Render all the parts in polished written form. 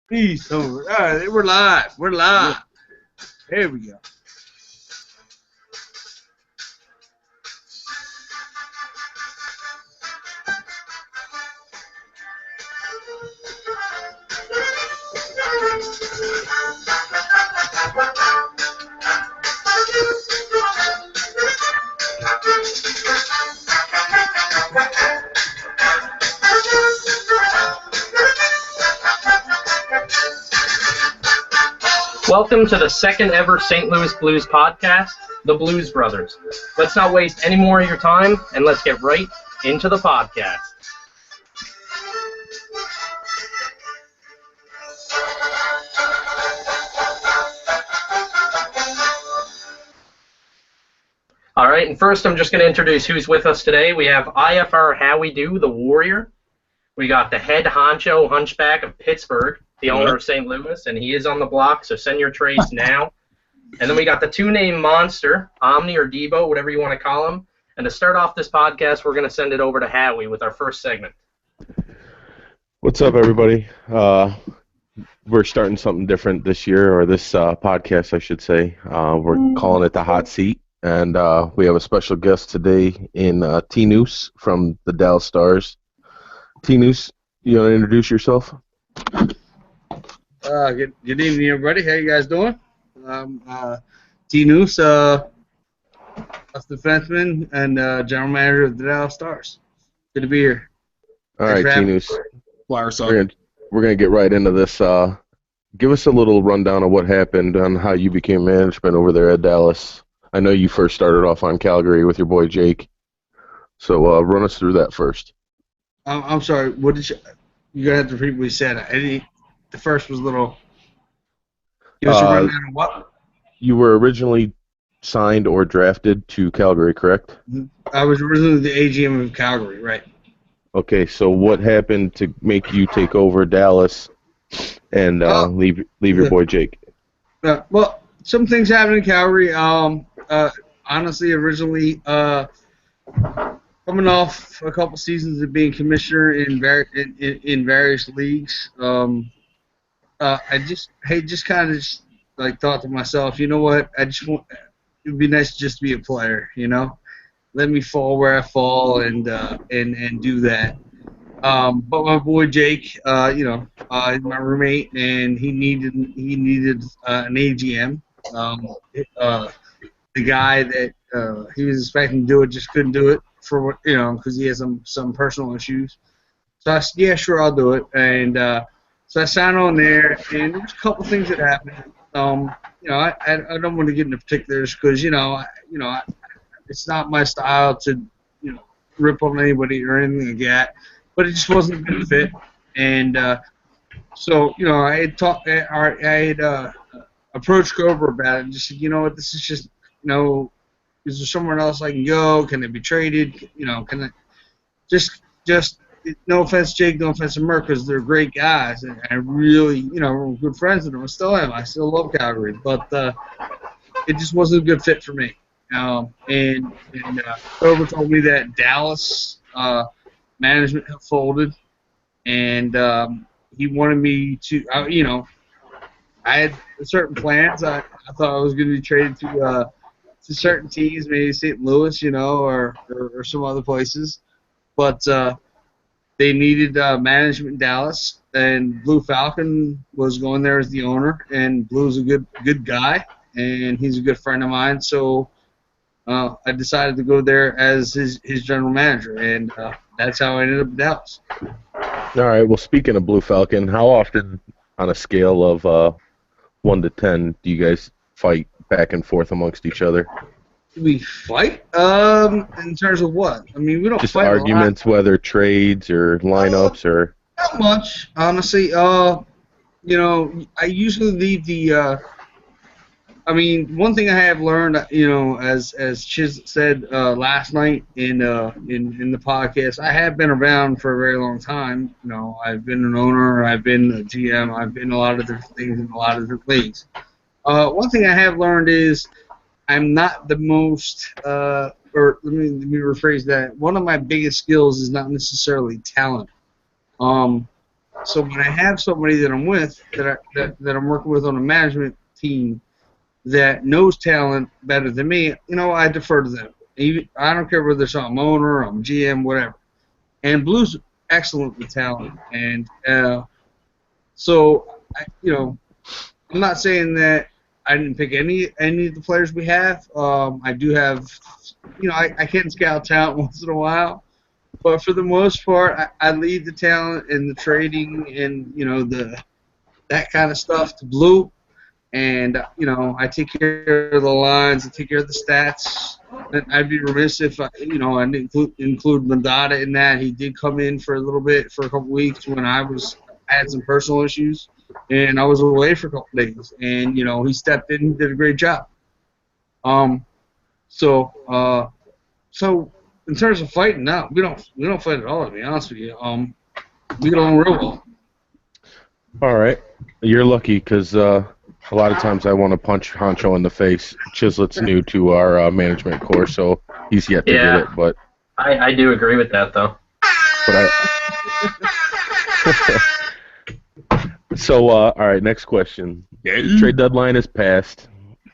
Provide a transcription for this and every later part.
Peace over. All right, we're live. We're live. There we go. Welcome to the second ever St. Louis Blues podcast, The Blues Brothers. Let's not waste any more of your time, and let's get right into the podcast. All right, and first I'm just going to introduce who's with us today. We have IFR Howie Do, the Warrior. We got the head honcho hunchback of Pittsburgh, the owner of St. Louis, and he is on the block, so send your trades now. And then we got the two-name monster, Omni or Debo, whatever you want to call him. And to start off this podcast, we're going to send it over to Howie with our first segment. What's up, everybody? We're starting something different this year, or this podcast, I should say. We're calling it the Hot Seat, and we have a special guest today in T-Noose from the Dallas Stars. T-Noose, you want to introduce yourself? Good evening, everybody. How you guys doing? T-Noose, defenseman and general manager of the Dallas Stars. Good to be here. All right, T-Noose. We're gonna get right into this. Give us a little rundown of what happened on how you became management over there at Dallas. I know you first started off on Calgary with your boy Jake. So run us through that first. I'm sorry. What did you're gonna have to repeat what you said? The first was a little. Give us a rundown of what? You were originally signed or drafted to Calgary, correct? I was originally the AGM of Calgary, right? Okay, so what happened to make you take over Dallas and leave your boy Jake? Well, some things happened in Calgary. Honestly, originally, coming off a couple seasons of being commissioner in various leagues, I just kind of thought to myself, you know what? It would be nice just to be a player, you know. Let me fall where I fall and do that. But my boy Jake, he's my roommate, and he needed an AGM. The guy that he was expecting to do it just couldn't do it because he has some personal issues. So I said, yeah, sure, I'll do it. And so I signed on there, and there was a couple things that happened. I don't want to get into particulars because it's not my style to rip on anybody or anything like that. But it just wasn't a good fit, and so I had approached Cobra about it and just said, you know what, this is just is there somewhere else I can go? Can it be traded? Can I just no offense, Jake, no offense to Merck, because they're great guys, and I really, we're good friends with them. I still am. I still love Calgary, but it just wasn't a good fit for me. And Cobra told me that Dallas management had folded, and he wanted me to, I had certain plans. I thought I was going to be traded to certain teams, maybe St. Louis, or some other places, but they needed management in Dallas, and Blue Falcon was going there as the owner, and Blue's a good guy, and he's a good friend of mine, so I decided to go there as his general manager, and that's how I ended up in Dallas. All right, well, speaking of Blue Falcon, how often on a scale of 1 to 10 do you guys fight back and forth amongst each other? We fight? In terms of what? I mean, we don't just fight arguments, whether trades or lineups or... Not much, honestly. I usually leave the... one thing I have learned, as Chiz said last night in the podcast, I have been around for a very long time. I've been an owner, I've been a GM, I've been a lot of different things in a lot of different leagues. One thing I have learned is I'm not the most, or let me rephrase that. One of my biggest skills is not necessarily talent. So when I have somebody that I'm with, that I'm working with on a management team that knows talent better than me, I defer to them. I don't care whether it's I'm owner, I'm GM, whatever. And Blue's excellent with talent, and so I'm not saying that I didn't pick any of the players we have. I do have, I can scout talent once in a while, but for the most part, I leave the talent and the trading and that kind of stuff to Blue. And, I take care of the lines, I take care of the stats. And I'd be remiss if, I didn't include Mandata in that. He did come in for a little bit, for a couple weeks when I had some personal issues, and I was away for a couple days. And, he stepped in and did a great job. So in terms of fighting, no, we don't fight at all, to be honest with you. We get along real well. All right. You're lucky because a lot of times I want to punch Honcho in the face. Chislet's new to our management course, so he's yet to get it. But I do agree with that, though. So, all right, next question. Trade deadline is passed.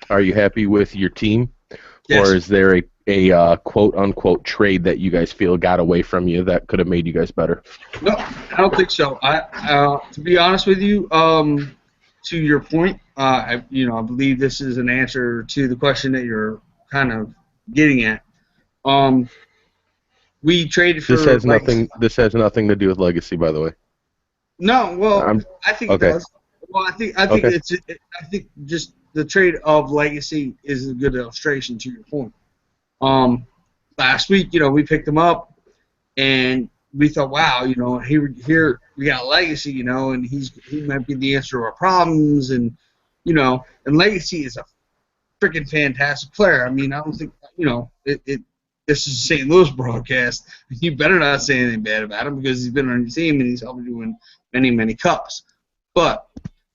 Are you happy with your team? Yes. Or is there a quote-unquote trade that you guys feel got away from you that could have made you guys better? No, I don't think so. To be honest with you, to your point, I believe this is an answer to the question that you're kind of getting at. We traded for. This has nothing to do with legacy, by the way. No, well, I think it does. Well, I think I think just the trade of legacy is a good illustration to your point. Last week, we picked him up, and we thought, wow, here we got legacy, and he might be the answer to our problems, and and legacy is a freaking fantastic player. I mean, I don't think this is a St. Louis broadcast. You better not say anything bad about him because he's been on your team and he's helped you win many, many cups. But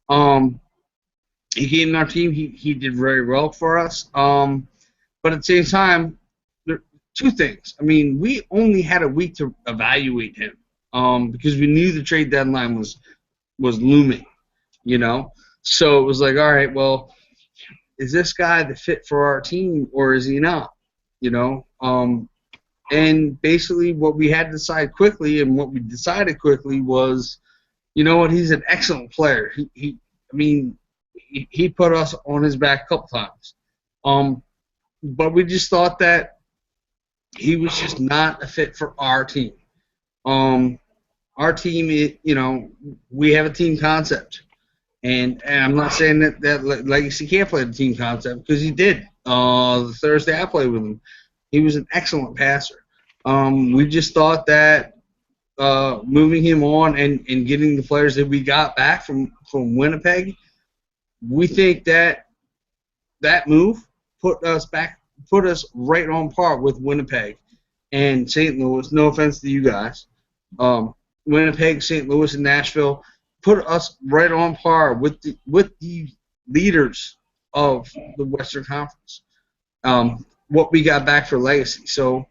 he came in our team. He did very well for us. But at the same time, there are two things. I mean, we only had a week to evaluate him because we knew the trade deadline was looming, So it was like, all right, well, is this guy the fit for our team or is he not? And basically what we had to decide quickly and what we decided quickly was, he's an excellent player. He put us on his back a couple times. But we just thought that he was just not a fit for our team. Our team, we have a team concept. And I'm not saying that Legacy can't play the team concept because he did. The Thursday I played with him, he was an excellent passer. We just thought that moving him on and getting the players that we got back from Winnipeg, we think that move put us right on par with Winnipeg and St. Louis. No offense to you guys. Winnipeg, St. Louis, and Nashville put us right on par with the leaders of the Western Conference. What we got back for legacy, so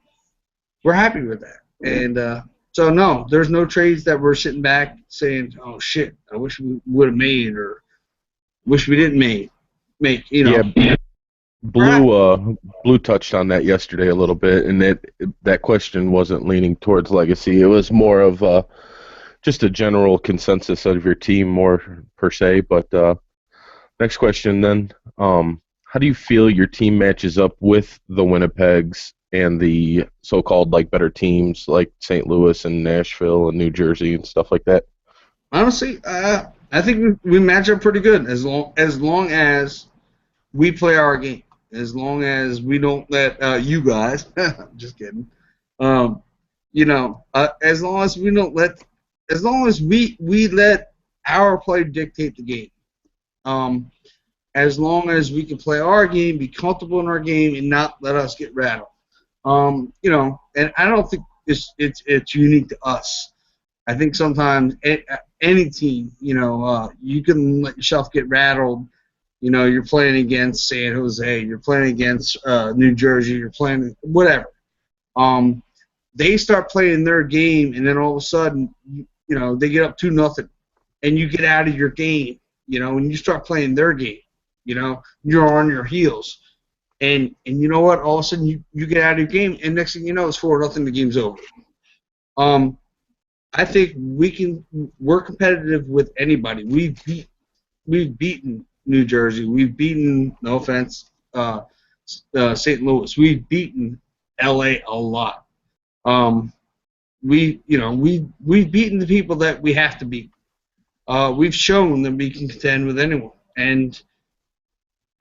we're happy with that. And so no, there's no trades that we're sitting back saying, "Oh shit, I wish we would have made," or "Wish we didn't make." Yeah, Blue touched on that yesterday a little bit, and that question wasn't leaning towards legacy. It was more of just a general consensus of your team, more per se. But next question then, how do you feel your team matches up with the Winnipegs and the so-called better teams like St. Louis and Nashville and New Jersey and stuff like that? Honestly, I think we match up pretty good as long as we play our game. As long as we don't let you guys, just kidding. As long as we don't let, as long as we let our play dictate the game. As long as we can play our game, be comfortable in our game, and not let us get rattled. And I don't think it's unique to us. I think sometimes any team, you can let yourself get rattled. You're playing against San Jose, you're playing against New Jersey, you're playing whatever. They start playing their game, and then all of a sudden, they get up 2-0, and you get out of your game, and you start playing their game, you're on your heels. And you know what? All of a sudden you get out of your game, and next thing you know, it's 4-0. The game's over. I think we're competitive with anybody. We've beaten New Jersey. We've beaten, no offense, St. Louis. We've beaten LA a lot. We've beaten the people that we have to beat. We've shown that we can contend with anyone, and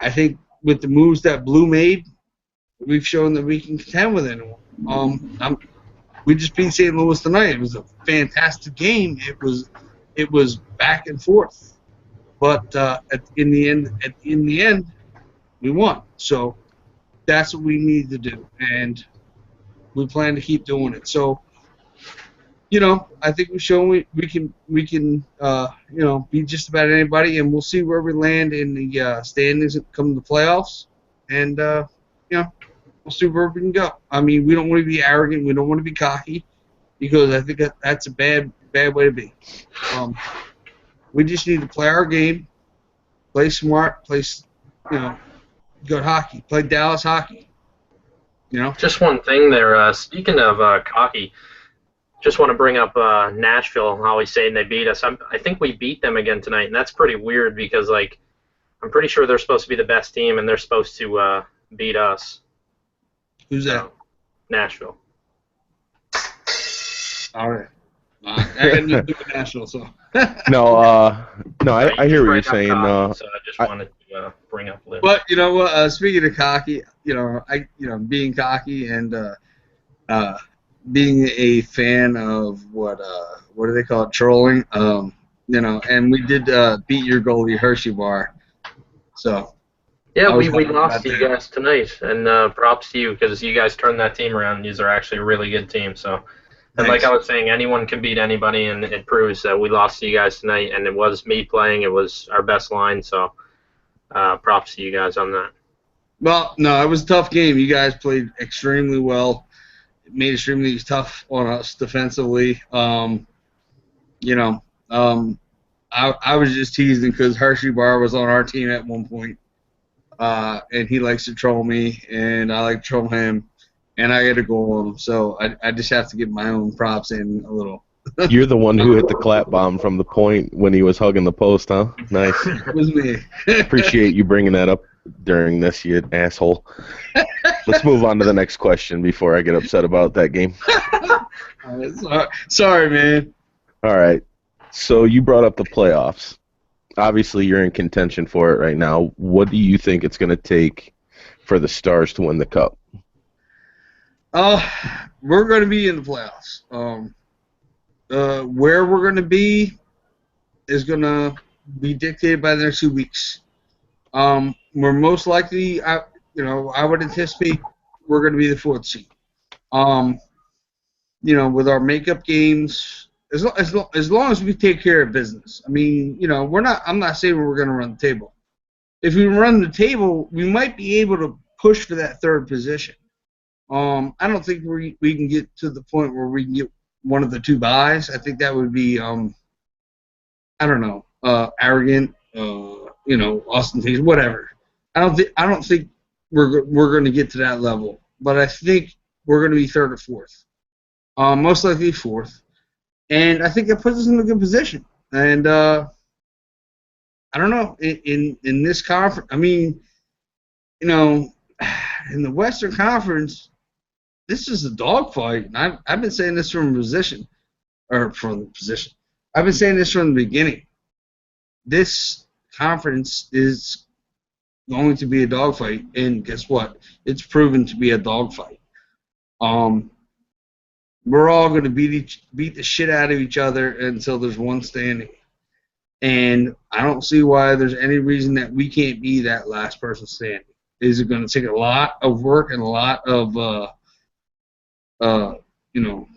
I think with the moves that Blue made, we've shown that we can contend with anyone. We just beat St. Louis tonight. It was a fantastic game. It was back and forth, but in the end, we won. So that's what we need to do, and we plan to keep doing it. So, I think we've shown we can beat just about anybody, and we'll see where we land in the standings come to the playoffs, and we'll see where we can go. I mean, we don't want to be arrogant. We don't want to be cocky, because I think that's a bad way to be. We just need to play our game, play smart, play good hockey, play Dallas hockey. Just one thing there. Speaking of cocky, just want to bring up Nashville. Always saying they beat us. I think we beat them again tonight, and that's pretty weird because I'm pretty sure they're supposed to be the best team, and they're supposed to beat us. Who's that? Nashville. All right. I had nothing to do with Nashville, so. No, I hear what you're saying. So I just wanted to bring up Liv. But you know what? Speaking of cocky, being cocky and being a fan of what do they call it? Trolling. And we did beat your goalie Hershey Bar. So. Yeah, we lost to you guys tonight, and props to you because you guys turned that team around. These are actually a really good team. So, and like I was saying, anyone can beat anybody, and it proves that we lost to you guys tonight. And it was me playing; it was our best line. So, props to you guys on that. Well, no, it was a tough game. You guys played extremely well. It made it extremely tough on us defensively. I was just teasing because Hershey Bar was on our team at one point. And he likes to troll me, and I like to troll him, and I get a goal on him. So I just have to get my own props in a little. You're the one who hit the clap bomb from the point when he was hugging the post, huh? Nice. It was me. Appreciate you bringing that up during this, you asshole. Let's move on to the next question before I get upset about that game. Sorry, man. All right. So you brought up the playoffs. Obviously, you're in contention for it right now. What do you think it's going to take for the Stars to win the Cup? We're going to be in the playoffs. Where we're going to be is going to be dictated by the next 2 weeks. We're most likely, I would anticipate we're going to be the 4th seed. With our makeup games. As long as we take care of business. I mean, I'm not saying we're going to run the table. If we run the table, we might be able to push for that 3rd position. I don't think we can get to the point where we can get one of the 2 buys. I think that would be, arrogant, ostentatious, whatever. I don't think we're going to get to that level. But I think we're going to be 3rd or 4th. Most likely 4th. And I think it puts us in a good position. And I don't know, in this conference, I mean, in the Western Conference, this is a dogfight. And I've been saying this from the position. I've been saying this from the beginning. This conference is going to be a dogfight, and guess what? It's proven to be a dogfight. We're all going to beat the shit out of each other until there's one standing. And I don't see why there's any reason that we can't be that last person standing. Is it going to take a lot of work and a lot of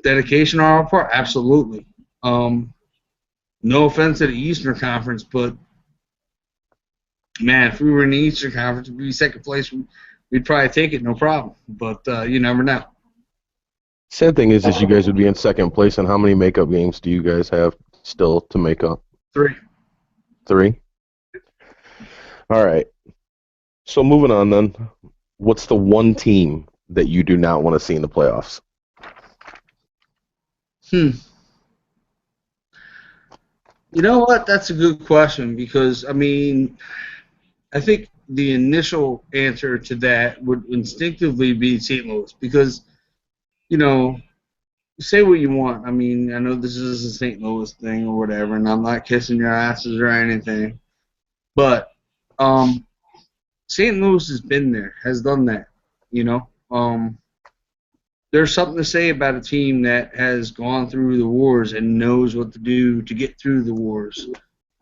dedication on our part? Absolutely. No offense to the Eastern Conference, but man, if we were in the Eastern Conference, we'd be 2nd place. We'd probably take it, no problem. But you never know. Sad thing is you guys would be in 2nd place, and how many makeup games do you guys have still to make up? 3. 3. All right. So moving on then, what's the one team that you do not want to see in the playoffs? You know what? That's a good question because, I mean, I think the initial answer to that would instinctively be St. Louis because, you know, say what you want. I mean, I know this is a St. Louis thing or whatever, and I'm not kissing your asses or anything, but St. Louis has been there, has done that, you know. There's something to say about a team that has gone through the wars and knows what to do to get through the wars,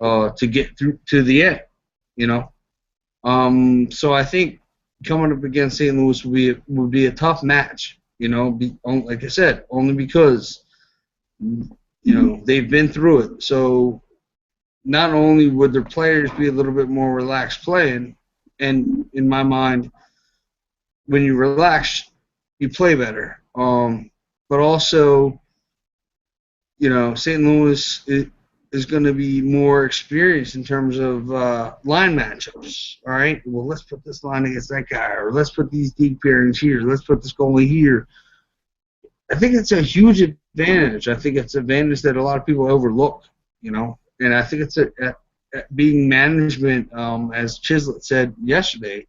to get through to the end, you know. So I think coming up against St. Louis would be a tough match, you know. Like I said, only because they've been through it. So not only would their players be a little bit more relaxed playing, and in my mind, when you relax, you play better. But also, St. Louis is going to be more experienced in terms of line matchups. All right, well, let's put this line against that guy, or let's put these deep pairings here. Let's put this goalie here. I think it's a huge advantage. I think it's an advantage that a lot of people overlook, and I think it's being management, as Chislett said yesterday,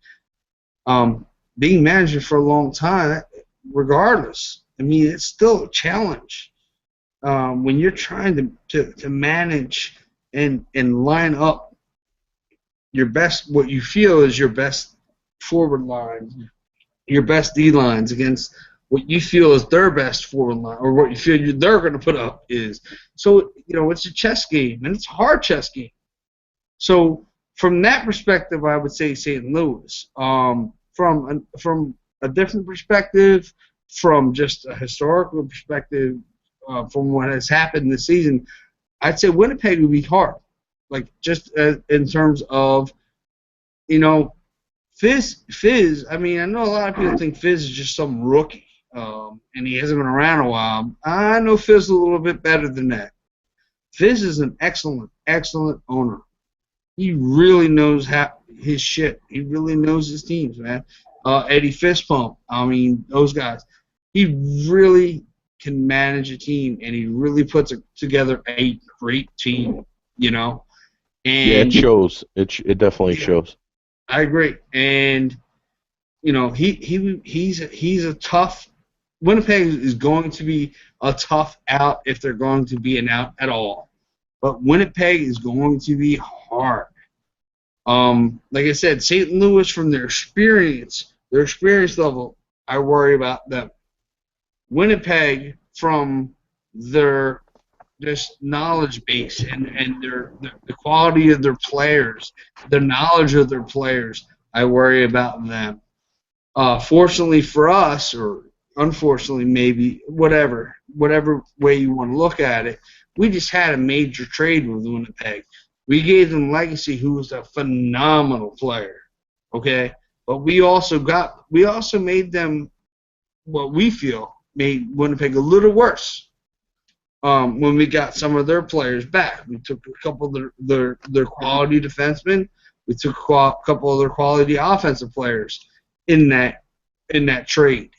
being management for a long time, regardless. I mean, it's still a challenge when you're trying to manage and line up your best, what you feel is your best forward line, your best D lines against what you feel is their best forward line, or what you feel they're going to put up is. So, it's a chess game, and it's a hard chess game. So, from that perspective, I would say St. Louis. From a different perspective, from just a historical perspective, from what has happened this season, I'd say Winnipeg would be hard. Like, just in terms of, Fizz, I mean, I know a lot of people think Fizz is just some rookie, and he hasn't been around a while. I know Fizz a little bit better than that. Fizz is an excellent, excellent owner. He really knows his shit. He really knows his teams, man. Eddie Fistpump, I mean, those guys. He really can manage a team, and he really puts together a great team, And yeah, it shows. It definitely shows. I agree, and he's a tough. Winnipeg is going to be a tough out if they're going to be an out at all, but Winnipeg is going to be hard. Like I said, St. Louis, from their experience level, I worry about them. Winnipeg, from their just knowledge base and the quality of their players, the knowledge of their players, I worry about them. Fortunately for us, or unfortunately, maybe, whatever way you want to look at it, we just had a major trade with Winnipeg. We gave them Legacy, who was a phenomenal player, okay? But we also made them, what we feel made Winnipeg a little worse when we got some of their players back. We took a couple of their quality defensemen. We took a couple of their quality offensive players in that trade.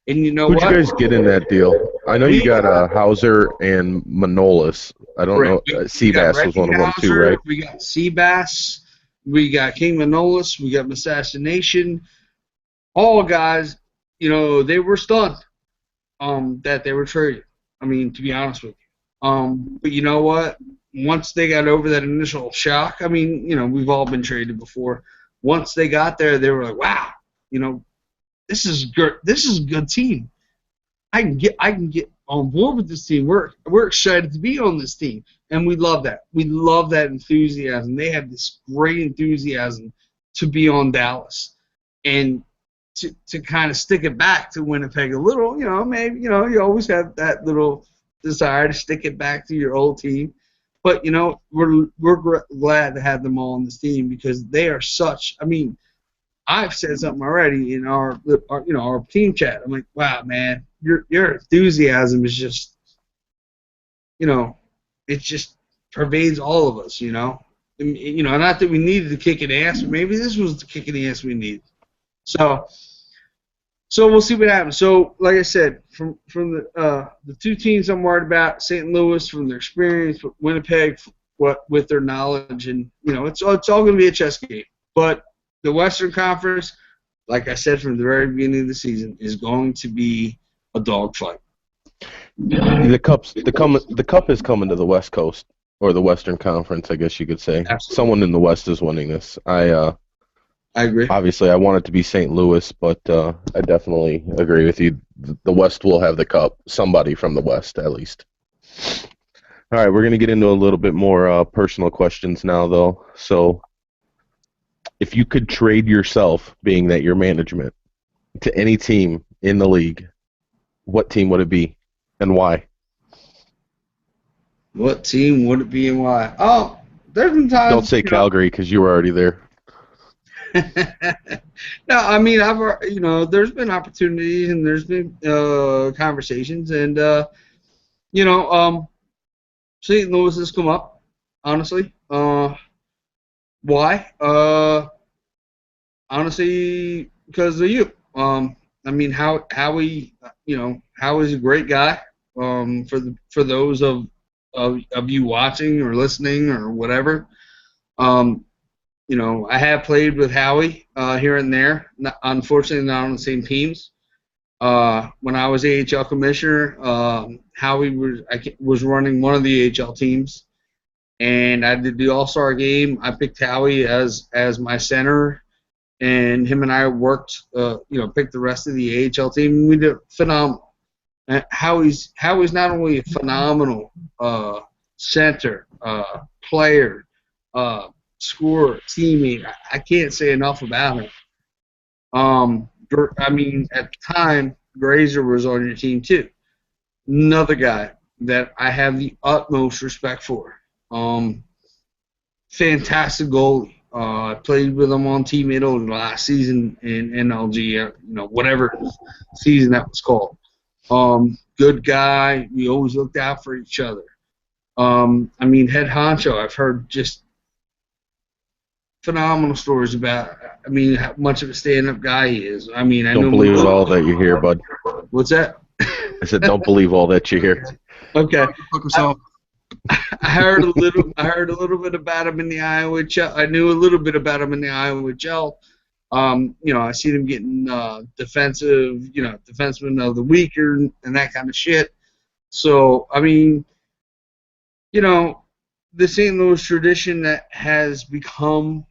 And you know Who'd what? you guys get in that deal? I know you got Hauser and Manolis. I don't know. Seabass was one of them too, right? We got Seabass. We got King Manolis. We got Assassination. All guys, they were stunned that they were traded. I mean, to be honest with you. But you know what? Once they got over that initial shock, I mean, we've all been traded before. Once they got there, they were like, wow, this is good. This is a good team. I can get on board with this team. We're excited to be on this team, and we love that. We love that enthusiasm. They have this great enthusiasm to be on Dallas, and to kind of stick it back to Winnipeg a little. Maybe you always have that little desire to stick it back to your old team, but we're glad to have them all on this team because they are such. I mean, I've said something already in our team chat. I'm like, wow, man, your enthusiasm is just, it's just pervades all of us, you know. You know, not that we needed to kick an ass, but maybe this was the kick in the ass we needed. So we'll see what happens. So, like I said, from the two teams I'm worried about, St. Louis from their experience, Winnipeg with their knowledge, and you know, it's all going to be a chess game. But the Western Conference, like I said from the very beginning of the season, is going to be a dogfight. The cup is coming to the West Coast or the Western Conference, I guess you could say. Absolutely. Someone in the West is winning this. I agree. Obviously, I want it to be St. Louis, but I definitely agree with you. The West will have the cup. Somebody from the West, at least. All right, we're going to get into a little bit more personal questions now, though. So, if you could trade yourself, being that your management, to any team in the league, what team would it be, and why? What team would it be and why? Oh, there's been times. Don't say Calgary because you were already there. No, I mean, there's been opportunities and there's been conversations, and St. Louis has come up, honestly. Why? Honestly, because of you. I mean, Howie is a great guy. For those of you watching or listening or whatever. I have played with Howie here and there. Unfortunately, not on the same teams. When I was AHL commissioner, Howie was running one of the AHL teams, and I did the All-Star game. I picked Howie as my center, and him and I worked, picked the rest of the AHL team. We did phenomenal. Howie's not only a phenomenal center, player, scorer, teammate. I can't say enough about him. I mean, at the time, Grazer was on your team too. Another guy that I have the utmost respect for. Fantastic goalie. I played with him on Team Italy last season in NLG, whatever season that was called. Good guy. We always looked out for each other. I mean, head honcho, I've heard just phenomenal stories about, how much of a stand-up guy he is. I mean, don't believe all that you hear, bud. What's that? I said, don't believe all that you hear. Okay. I heard a little bit about him in the Iowa. I knew a little bit about him in the Iowa Gel. I seen him getting defenseman of the week and that kind of shit. So, I mean, the St. Louis tradition that has become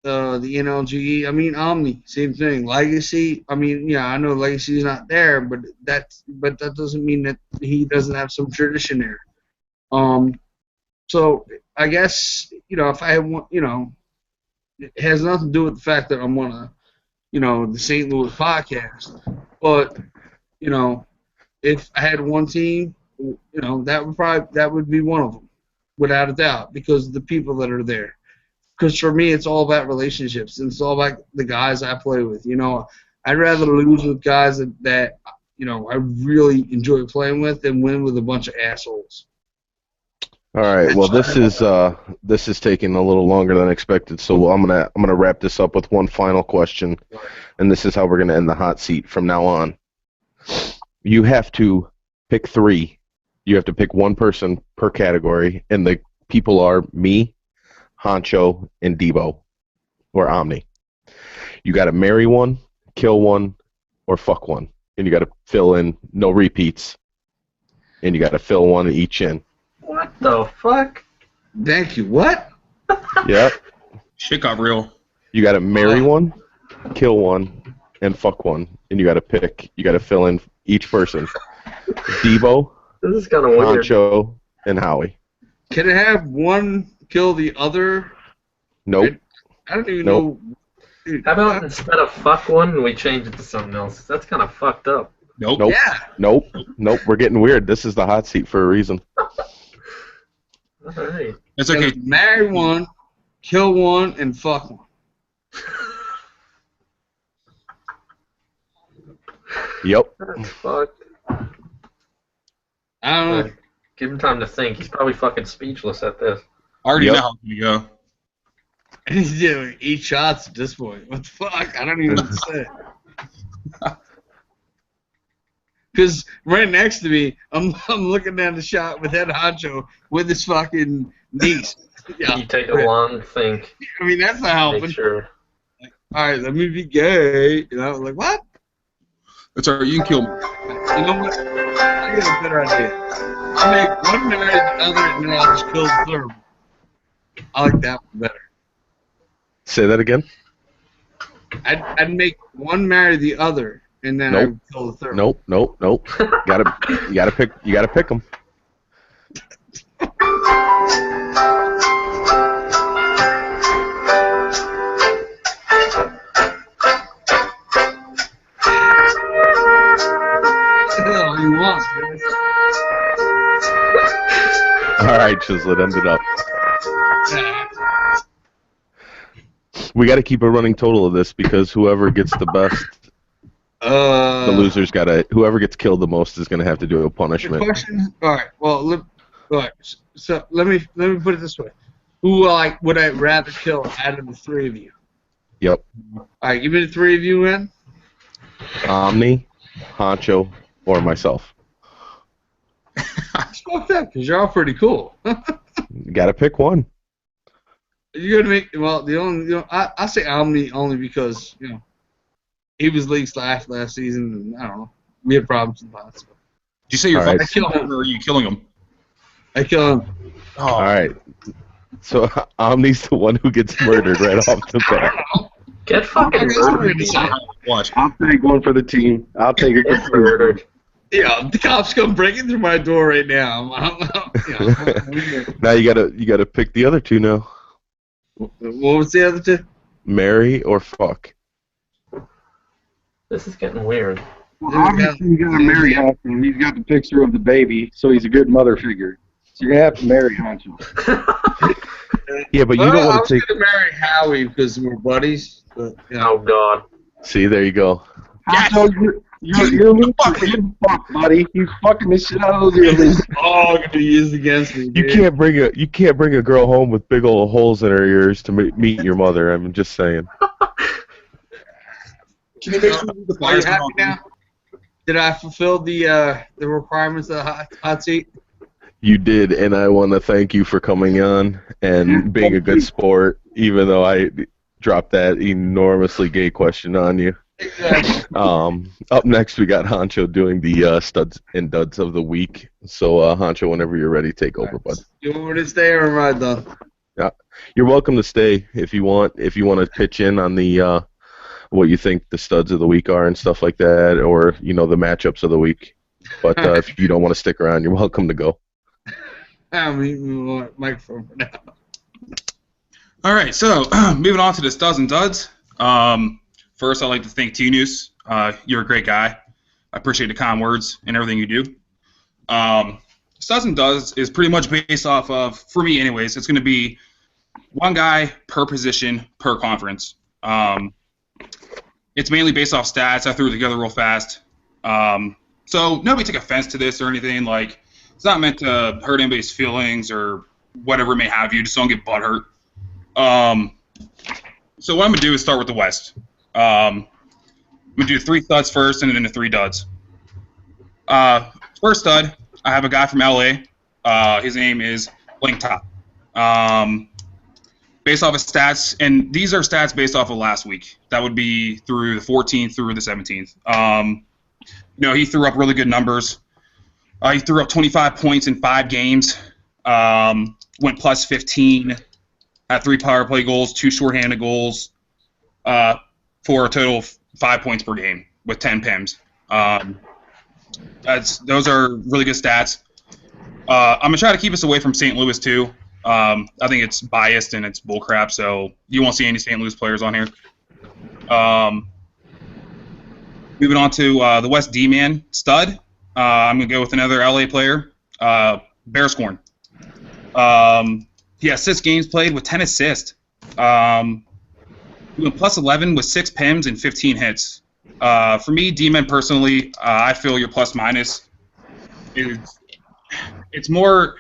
the NLG. I mean, Omni, same thing. Legacy. I mean, I know Legacy is not there, but that doesn't mean that he doesn't have some tradition there. So I guess if I had one, it has nothing to do with the fact that I'm on the St. Louis podcast, but if I had one team, that would be one of them, without a doubt, because of the people that are there. Because for me, it's all about relationships, and it's all about the guys I play with. I'd rather lose with guys that I really enjoy playing with than win with a bunch of assholes. All right. Well, this is taking a little longer than expected, so I'm gonna wrap this up with one final question, and this is how we're gonna end the hot seat from now on. You have to pick three. You have to pick one person per category, and the people are me, Honcho, and Debo, or Omni. You got to marry one, kill one, or fuck one, and you got to fill in no repeats, and you got to fill one each in. What the fuck? Thank you. What? Yep. Shit got real. You got to marry one, kill one, and fuck one, and you got to pick. You got to fill in each person. Debo, this is kind of weird. Honcho, and Howie. Can I have one kill the other? Nope. I don't even know. How about instead of fuck one, we change it to something else? That's kind of fucked up. Nope. Yeah. Nope. We're getting weird. This is the hot seat for a reason. All right. It's okay. Marry one, kill one, and fuck one. Yep. That's fucked. I don't know. Give him time to think. He's probably fucking speechless at this. I already Yep. know how it's going to go. And he's doing 8 shots at this point. What the fuck? I don't even know what to say. Because right next to me, I'm looking down the shot with Head Honcho with his fucking niece. Yeah. You take a long think. I mean, that's not helping. Make sure. All right, let me be gay. You know, like, what? That's all right. You can kill me. You know what? I got a better idea. I'll make one marry the other, and then I'll just kill the third. I like that one better. Say that again. I'd make one marry the other, and then Nope. I'd kill the third. Nope. You gotta pick them. What the hell you want, man? All right, Chislet, end it up. Yeah. We got to keep a running total of this because whoever gets the best, the loser's got to. Whoever gets killed the most is going to have to do a The punishment. question. All right. Well, all right. So let me put it this way: who would I rather kill out of the three of you? Yep. All right, give me the three of you in. Omni, Honcho, or myself. It's fucked up because you're all pretty cool. You got to pick one. You're gonna make I say Omni only because he was league slash last season, and I don't know, we had problems in that. So. Did you say you're All right. fucking killing him, or are you killing him? I kill him. All right. So Omni's the one who gets murdered right off the bat. Get fucking I guess we're murdered. gonna say- Watch. I'll take one for the team. I'll take it. Get murdered. Yeah, the cops come breaking through my door right now. Now you gotta pick the other two now. What was the other two? Marry or fuck. This is getting weird. Well, obviously, you gotta marry Honcho. He's got the picture of the baby, so he's a good mother figure. So you're gonna have to marry Honcho. Yeah, but you I don't want was to take. gonna marry Howie because we're buddies. But, Oh God. See, there you go. Honcho, you're losing. Fuck, buddy. He's fucking the shit out of those earlings. all gonna be used against me. You dude. can't bring a girl home with big old holes in her ears to meet your mother. I'm just saying. Can you make sure the Are you flyers happy come on? now? Did I fulfill the requirements of the hot seat? You did, and I want to thank you for coming on and being a good sport, even though I dropped that enormously gay question on you. Exactly. Up next, we got Honcho doing the studs and duds of the week. So, Honcho, whenever you're ready, take over, bud. You want me to stay or am I done? You're welcome to stay if you want. If you want to pitch in on the what you think the studs of the week are and stuff like that, or the matchups of the week. But if you don't want to stick around, you're welcome to go. I'm eating my microphone for now. All right, so moving on to the studs and duds. First, I'd like to thank T-News. You're a great guy. I appreciate the kind words and everything you do. Studs and duds is pretty much based off of, for me anyways, it's going to be one guy per position per conference. It's mainly based off stats. I threw it together real fast. So nobody take offense to this or anything. Like, it's not meant to hurt anybody's feelings or whatever it may have you. Just don't get butthurt. So what I'm going to do is start with the West. I'm going to do 3 studs first and then the 3 duds. First stud, I have a guy from LA. His name is Blank Top. Based off of stats, and these are stats based off of last week. That would be through the 14th through the 17th. He threw up really good numbers. He threw up 25 points in 5 games. Went plus 15. Had 3 power play goals, 2 shorthanded goals, for a total of 5 points per game with 10 PIMs. Those are really good stats. I'm gonna try to keep us away from St. Louis too. I think it's biased and it's bullcrap, so you won't see any St. Louis players on here. Moving on to the West D-Man stud. I'm gonna go with another LA player, Bearscorn. He has 6 games played with 10 assists. He went plus 11 with 6 PIMs and 15 hits. For me, D-Man personally, I feel your plus minus is it's more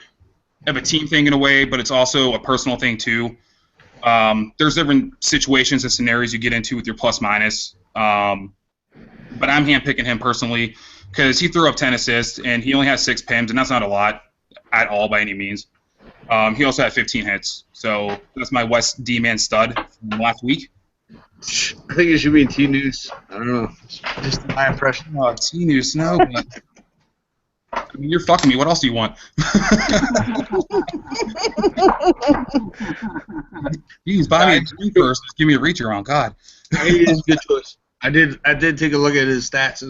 of a team thing in a way, but it's also a personal thing too. There's different situations and scenarios you get into with your plus minus. But I'm handpicking him personally because he threw up 10 assists and he only has 6 PIMs, and that's not a lot at all by any means. He also had 15 hits. So that's my West D-man stud from last week. I think it should be in T-News. I don't know. Just my impression. Oh, T-News, no. But, I mean, you're fucking me. What else do you want? Jeez, buy me a drink first. Just give me a reach around. God. He is a good choice. I did take a look at his stats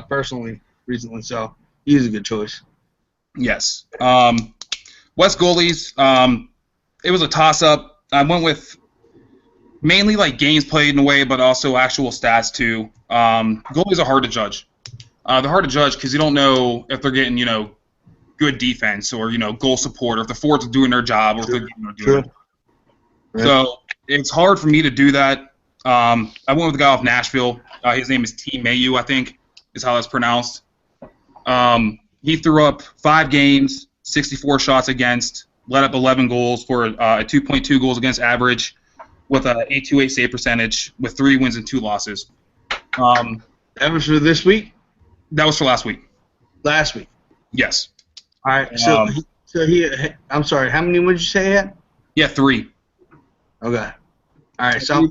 personally recently, so he is a good choice. Yes. West goalies, it was a toss-up. I went with mainly like games played in a way, but also actual stats too. Goalies are hard to judge. They're hard to judge because you don't know if they're getting, good defense or, goal support, or if the forwards are doing their job, or if they're doing it. Right. So it's hard for me to do that. I went with a guy off Nashville. His name is T. Mayu, I think, is how that's pronounced. He threw up 5 games, 64 shots against, let up 11 goals for a 2.2 goals against average, with a 8.28 save percentage, with 3 wins and 2 losses. That was for this week? That was for last week. Last week. Yes. All right. So he. I'm sorry. How many would you say he had? Yeah, 3. Okay. All right. So I'm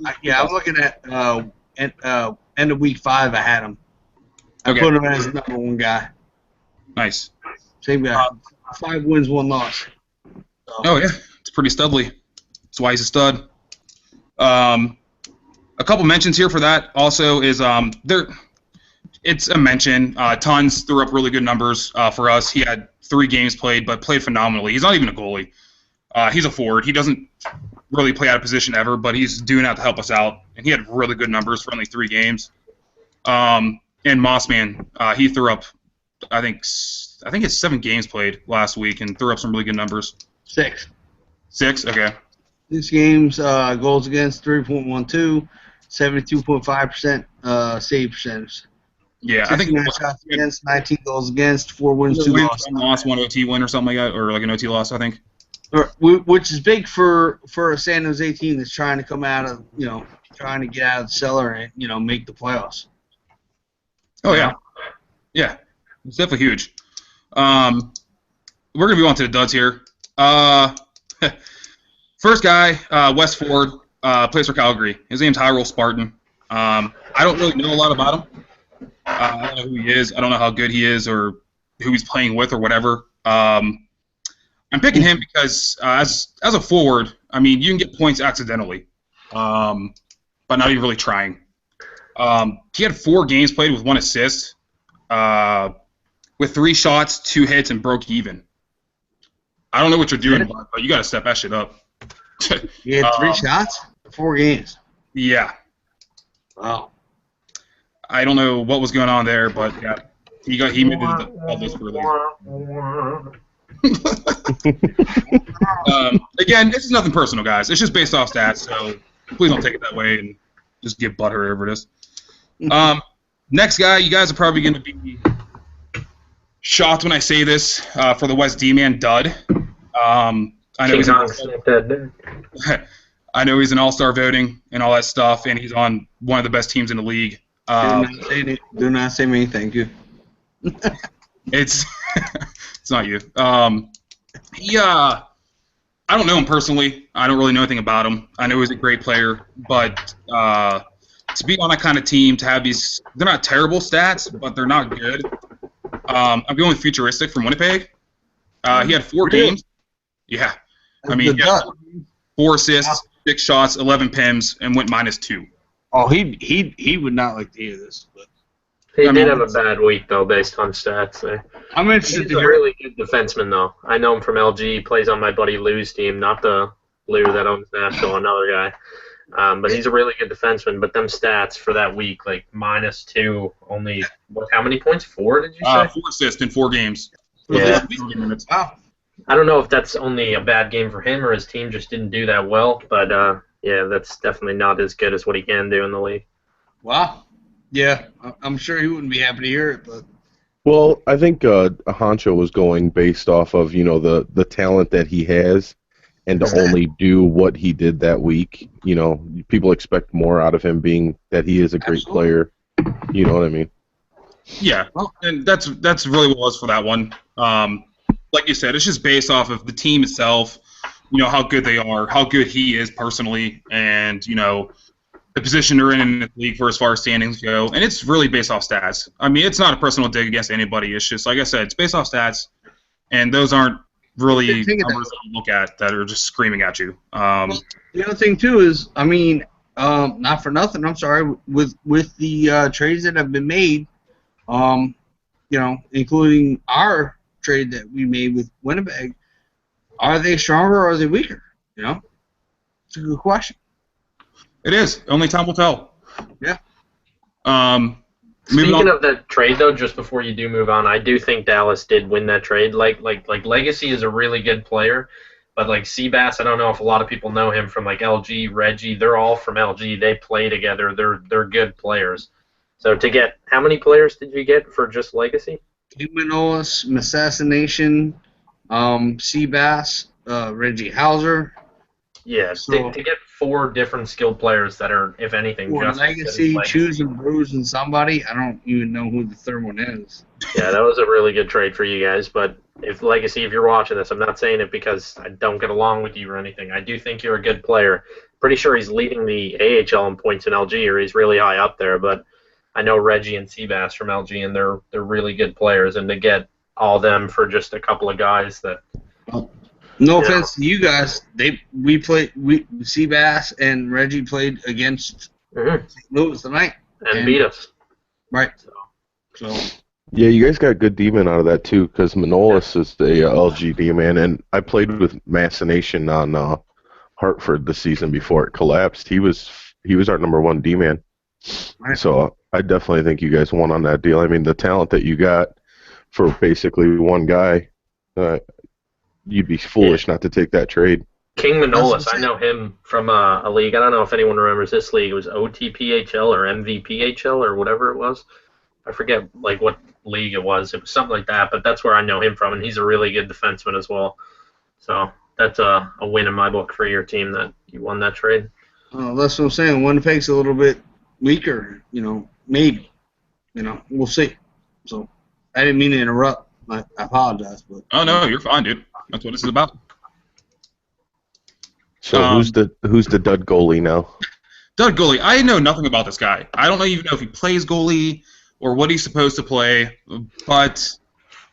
looking at end of week 5. I had him. I Okay. put him as the number 1 guy. Nice. Same guy. 5 wins, 1 loss. So, Oh yeah, it's pretty studly. That's why he's a stud. A couple mentions here for that also is it's a mention. Tons threw up really good numbers for us. He had 3 games played, but played phenomenally. He's not even a goalie. He's a forward. He doesn't really play out of position ever, but he's doing that to help us out. And he had really good numbers for only 3 games. And Mossman, he threw up, I think it's 7 games played last week, and threw up some really good numbers. 6. 6, okay. 6 games, goals against 3.12, 72.5% save percentage. Yeah, I think 69 shots against, 19 goals against, 4 wins, 2 losses. 1 loss, 1 OT win or something like that, or like an OT loss, I think. Which is big for a San Jose team that's trying to come out of, trying to get out of the cellar and, make the playoffs. Oh, yeah. Yeah, it's definitely huge. We're going to be on to the duds here. First guy, Wes Ford, plays for Calgary. His name's Hyrule Spartan. I don't really know a lot about him. I don't know who he is. I don't know how good he is or who he's playing with or whatever. I'm picking him because as a forward, I mean, you can get points accidentally, but not even really trying. He had 4 games played with 1 assist, with 3 shots, 2 hits, and broke even. I don't know what you're doing, but you got to step that shit up. He had 3 shots? 4 games. Yeah. Wow. I don't know what was going on there, but yeah, he made all this for again, this is nothing personal, guys. It's just based off stats, so please don't take it that way and just give butthurt over this. Next guy, you guys are probably going to be shocked when I say this for the West D-man dud. I know he's an all-star voting and all that stuff, and he's on one of the best teams in the league. Do not say me, thank you. It's it's not you. I don't know him personally. I don't really know anything about him. I know he's a great player, but to be on that kind of team, to have these, they're not terrible stats, but they're not good. I'm going with Futuristic from Winnipeg. He had 4 games. Yeah. I mean, 4 assists, 6 shots, 11 PIMs, and went -2. Oh, he would not like to hear this. But he did have a bad week, though, based on stats. I'm interested He's to a hear. really good defenseman, though. I know him from LG. He plays on my buddy Lou's team, not the Lou that owns Nashville, another guy. But he's a really good defenseman. But them stats for that week, like -2, only how many points? 4? Did you say? 4 assists in 4 games. Yeah. Wow. I don't know if that's only a bad game for him or his team just didn't do that well. But yeah, that's definitely not as good as what he can do in the league. Wow. Yeah, I'm sure he wouldn't be happy to hear it, but Well, I think Honcho was going based off of the talent that he has, and to only do what he did that week. People expect more out of him, being that he is a great player. You know what I mean? Yeah, and that's really what it was for that one. Like you said, it's just based off of the team itself. How good they are, how good he is personally, and the position they're in the league for as far as standings go. And it's really based off stats. I mean, it's not a personal dig against anybody. It's just, like I said, it's based off stats, and those aren't really numbers that you look at that are just screaming at you. The other thing, too, is, I mean, not for nothing, I'm sorry, with the trades that have been made, including our trade that we made with Winnipeg, are they stronger or are they weaker? It's a good question. It is. Only time will tell. Yeah. Speaking of the trade, though, just before you do move on, I do think Dallas did win that trade. Like Legacy is a really good player, but like Seabass, I don't know if a lot of people know him from like LG, Reggie. They're all from LG. They play together. They're good players. So to get, how many players did you get for just Legacy? Manolis, Assassination, Seabass, Reggie Hauser. Yeah, so, to get 4 different skilled players that are, if anything, just Legacy, Choose and Bruise, and somebody. I don't even know who the third one is. Yeah, that was a really good trade for you guys. But if Legacy, if you're watching this, I'm not saying it because I don't get along with you or anything. I do think you're a good player. Pretty sure he's leading the AHL in points in LG, or he's really high up there. But I know Reggie and Seabass from LG, and they're really good players. And to get all them for just a couple of guys that. No offense to you guys, Seabass and Reggie played against St. Louis tonight and beat us. Right. So. Yeah, you guys got good D-man out of that too, because Manolis is the LG D-man, and I played with Massination on Hartford the season before it collapsed. He was our number 1 D-man. Right. So I definitely think you guys won on that deal. I mean, the talent that you got for basically one guy. You'd be foolish not to take that trade. King Manolis, I know him from a league. I don't know if anyone remembers this league. It was OTPHL or MVPHL or whatever it was. I forget like what league it was. It was something like that, but that's where I know him from, and he's a really good defenseman as well. So that's a win in my book for your team that you won that trade. That's what I'm saying. Winnipeg's a little bit weaker, maybe. We'll see. So I didn't mean to interrupt. I apologize. But oh, no, you're fine, dude. That's what this is about. So who's the dud goalie now? Dud goalie. I know nothing about this guy. I don't even know if he plays goalie or what he's supposed to play, but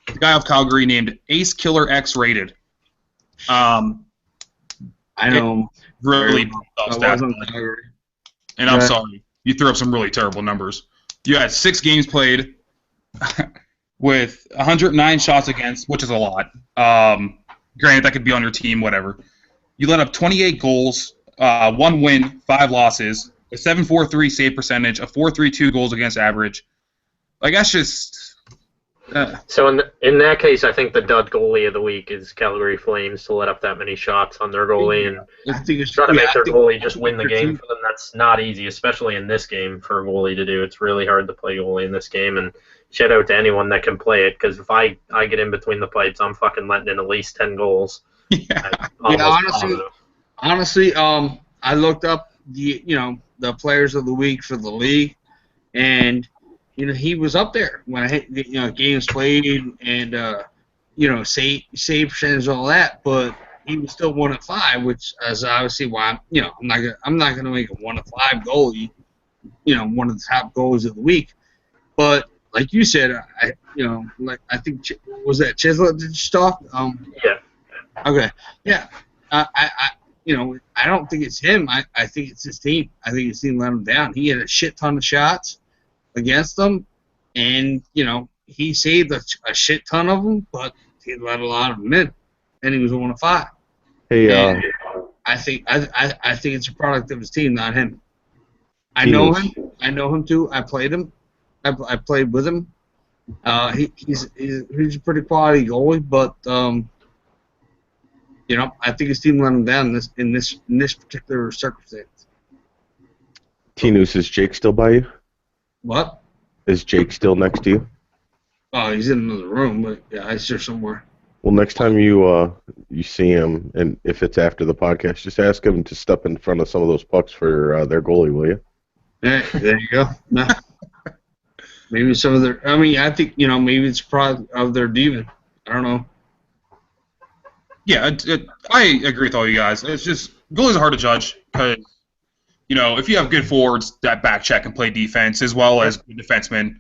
the guy of Calgary named Ace Killer X Rated. I know. Really stats. And I'm sorry. You threw up some really terrible numbers. You had 6 games played with 109 shots against, which is a lot. Granted, that could be on your team, whatever. You let up 28 goals, 1 win, 5 losses, a 7.43 save percentage, a 4.32 goals against average. Like, that's just... So in that case, I think the dud goalie of the week is Calgary Flames to let up that many shots on their goalie and try to make their goalie just win the game for them. That's not easy, especially in this game for a goalie to do. It's really hard to play goalie in this game, and shout out to anyone that can play it, because if I get in between the pipes, I'm fucking letting in at least 10 goals. Yeah, honestly, I looked up the players of the week for the league, and he was up there when I hit games played and save percentage and all that, but he was still 1 of 5, which is obviously why I'm not gonna make a 1 of 5 goalie, one of the top goalies of the week, but. Like you said, I think was that Chislett that you talked? Yeah. Okay. Yeah. I don't think it's him. I think it's his team. I think his team let him down. He had a shit ton of shots against them, and he saved a shit ton of them, but he let a lot of them in, and he was 1 of 5. Hey, I think it's a product of his team, not him. I know him too. I played him. I played with him. He's a pretty quality goalie, but I think his team let him down in this particular circumstance. Tinus, is Jake still by you? What? Is Jake still next to you? Oh, he's in another room, but yeah, he's here somewhere. Well, next time you see him, and if it's after the podcast, just ask him to step in front of some of those pucks for their goalie, will you? Yeah, there you go. No. Maybe some of their. I mean, I think maybe it's a product of their demon. I don't know. Yeah, I agree with all you guys. It's just goalies are hard to judge because if you have good forwards that back check and play defense as well as good defensemen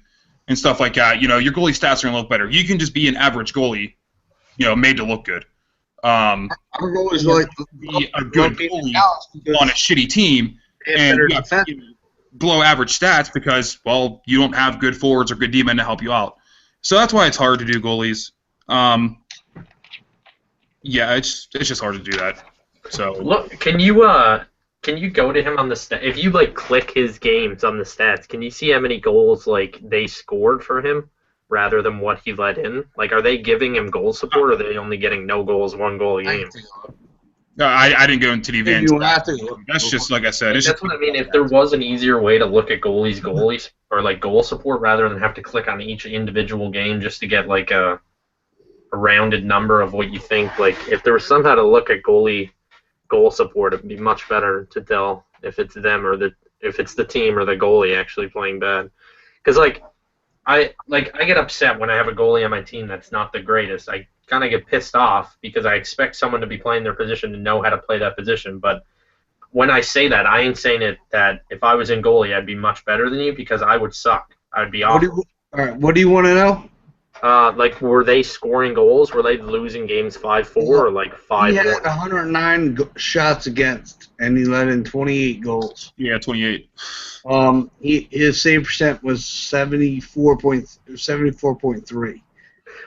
and stuff like that, your goalie stats are gonna look better. You can just be an average goalie, made to look good. Our goal is like be a good goalie on a shitty team and below average stats because, well, you don't have good forwards or good D-men to help you out. So that's why it's hard to do goalies. Yeah, it's just hard to do that. So look, can you go to him on the stat? If you click his games on the stats, can you see how many goals they scored for him rather than what he let in? Are they giving him goal support, or are they only getting no goals, 1 goal a game? I didn't go into the advanced. That's just like I said. That's what I mean. If there was an easier way to look at goalies or goal support rather than have to click on each individual game just to get a rounded number of what you think. If there was somehow to look at goalie goal support, it'd be much better to tell if it's them or if it's the team or the goalie actually playing bad. Because I get upset when I have a goalie on my team that's not the greatest. I kind of get pissed off because I expect someone to be playing their position to know how to play that position. But when I say that, I ain't saying it that if I was in goalie, I'd be much better than you because I would suck. I'd be awful. All right, what do you want to know? Were they scoring goals? Were they losing games 5-4 or 5-1? He had 109 shots against, and he let in 28 goals. Yeah, 28. His save percent was 74.3.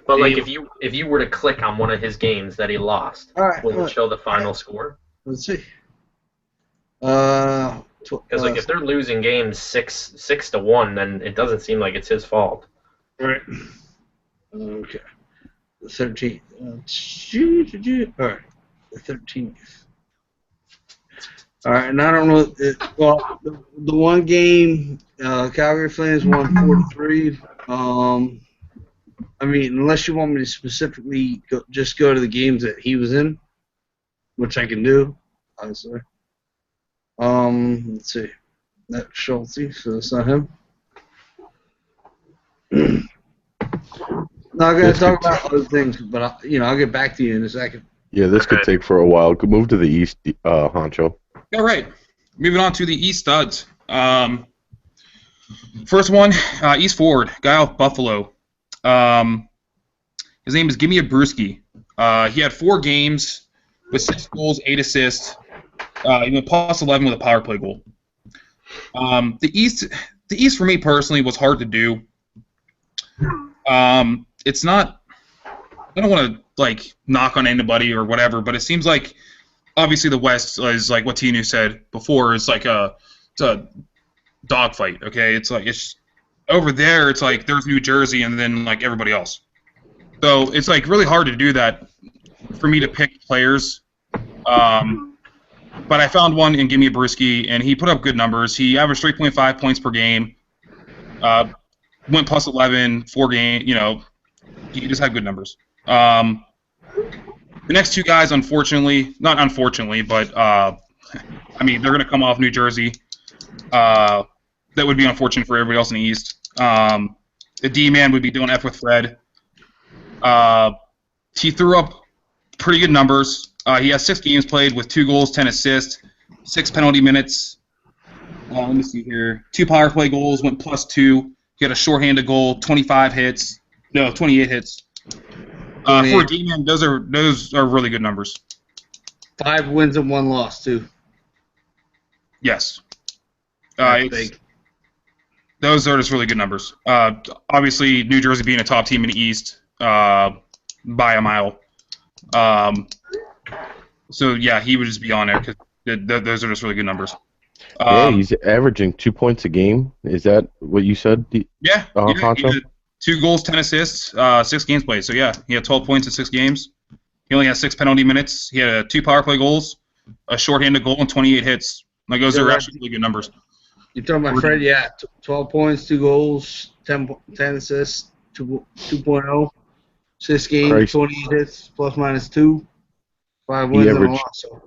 But if you were to click on one of his games that he lost, will it show the final score? Let's see. Because if they're losing games 6-1, then it doesn't seem like it's his fault. Right. Okay. The 13th. All right. The 13th. All right, and I don't know. The one game, Calgary Flames won 4-3. I mean, unless you want me to specifically just go to the games that he was in, which I can do, obviously. Let's see. That's Schulte, so that's not him. No, I'm going to talk about other things, but I'll get back to you in a second. Yeah, this could take for a while. Could move to the east, Honcho. All right. Moving on to the East Studs. First one, East forward, guy off Buffalo. His name is Gimme Brewski. He had 4 games with 6 goals, 8 assists. He went plus 11 with a power play goal. The East for me personally was hard to do. It's not. I don't want to knock on anybody or whatever, but it seems like obviously the West is like what Tinu said before. It's a dogfight. Okay, it's over there. It's there's New Jersey and then everybody else. So it's really hard to do that for me to pick players. But I found one in Gimme Brewski, and he put up good numbers. He averaged 3.5 points per game. Went plus 11, 4 games. He just had good numbers. The next 2 guys, not unfortunately, but I mean, they're going to come off New Jersey. That would be unfortunate for everybody else in the East. The D-man would be doing F with Fred. He threw up pretty good numbers. He has 6 games played with 2 goals, 10 assists, 6 penalty minutes. Let me see here. 2 power play goals, went plus 2. He had a shorthanded goal, 28 hits. For a D-man, those are really good numbers. 5 wins and 1 loss too. Yes. Those are just really good numbers. Obviously, New Jersey being a top team in the East by a mile. So yeah, he would just be on there because those are just really good numbers. Yeah, he's averaging 2 points a game. Is that what you said? Yeah. Honcho? He 2 goals, 10 assists, 6 games played. So yeah, he had 12 points in 6 games. He only had 6 penalty minutes. He had 2 power play goals, a shorthanded goal, and 28 hits. Those are actually really good numbers. You're talking about Fred? Yeah, 12 points, 2 goals, 10 assists, 2.0. 6 games, Christ. 28 hits, +-2, 5 wins and a loss. So.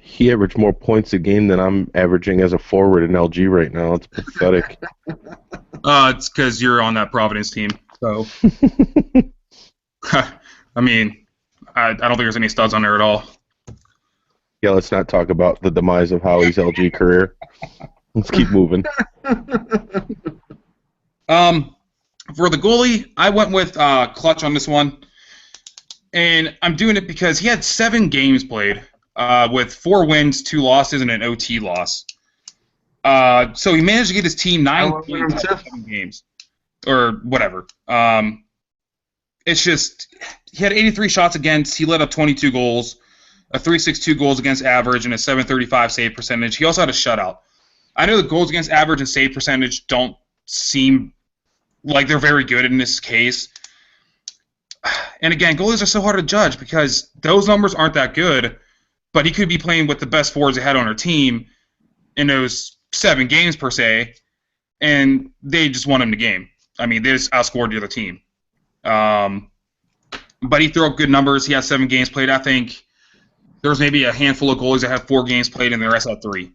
He averaged more points a game than I'm averaging as a forward in LG right now. It's pathetic. It's because you're on that Providence team. So, I mean, I don't think there's any studs on there at all. Yeah, let's not talk about the demise of Howie's LG career. Let's keep moving. For the goalie, I went with Clutch on this one, and I'm doing it because he had 7 games played, with 4 wins, 2 losses, and an OT loss. So he managed to get his team 9 points out of 7 games, or whatever. It's just he had 83 shots against. He let up 22 goals, a .362 goals against average, and a .735 save percentage. He also had a shutout. I know the goals against average and save percentage don't seem like they're very good in this case. And again, goalies are so hard to judge because those numbers aren't that good, but he could be playing with the best forwards they had on our team in those 7 games per se, and they just won him the game. I mean, they just outscored the other team. But he threw up good numbers. He had 7 games played. I think there's maybe a handful of goalies that have 4 games played and the rest had 3.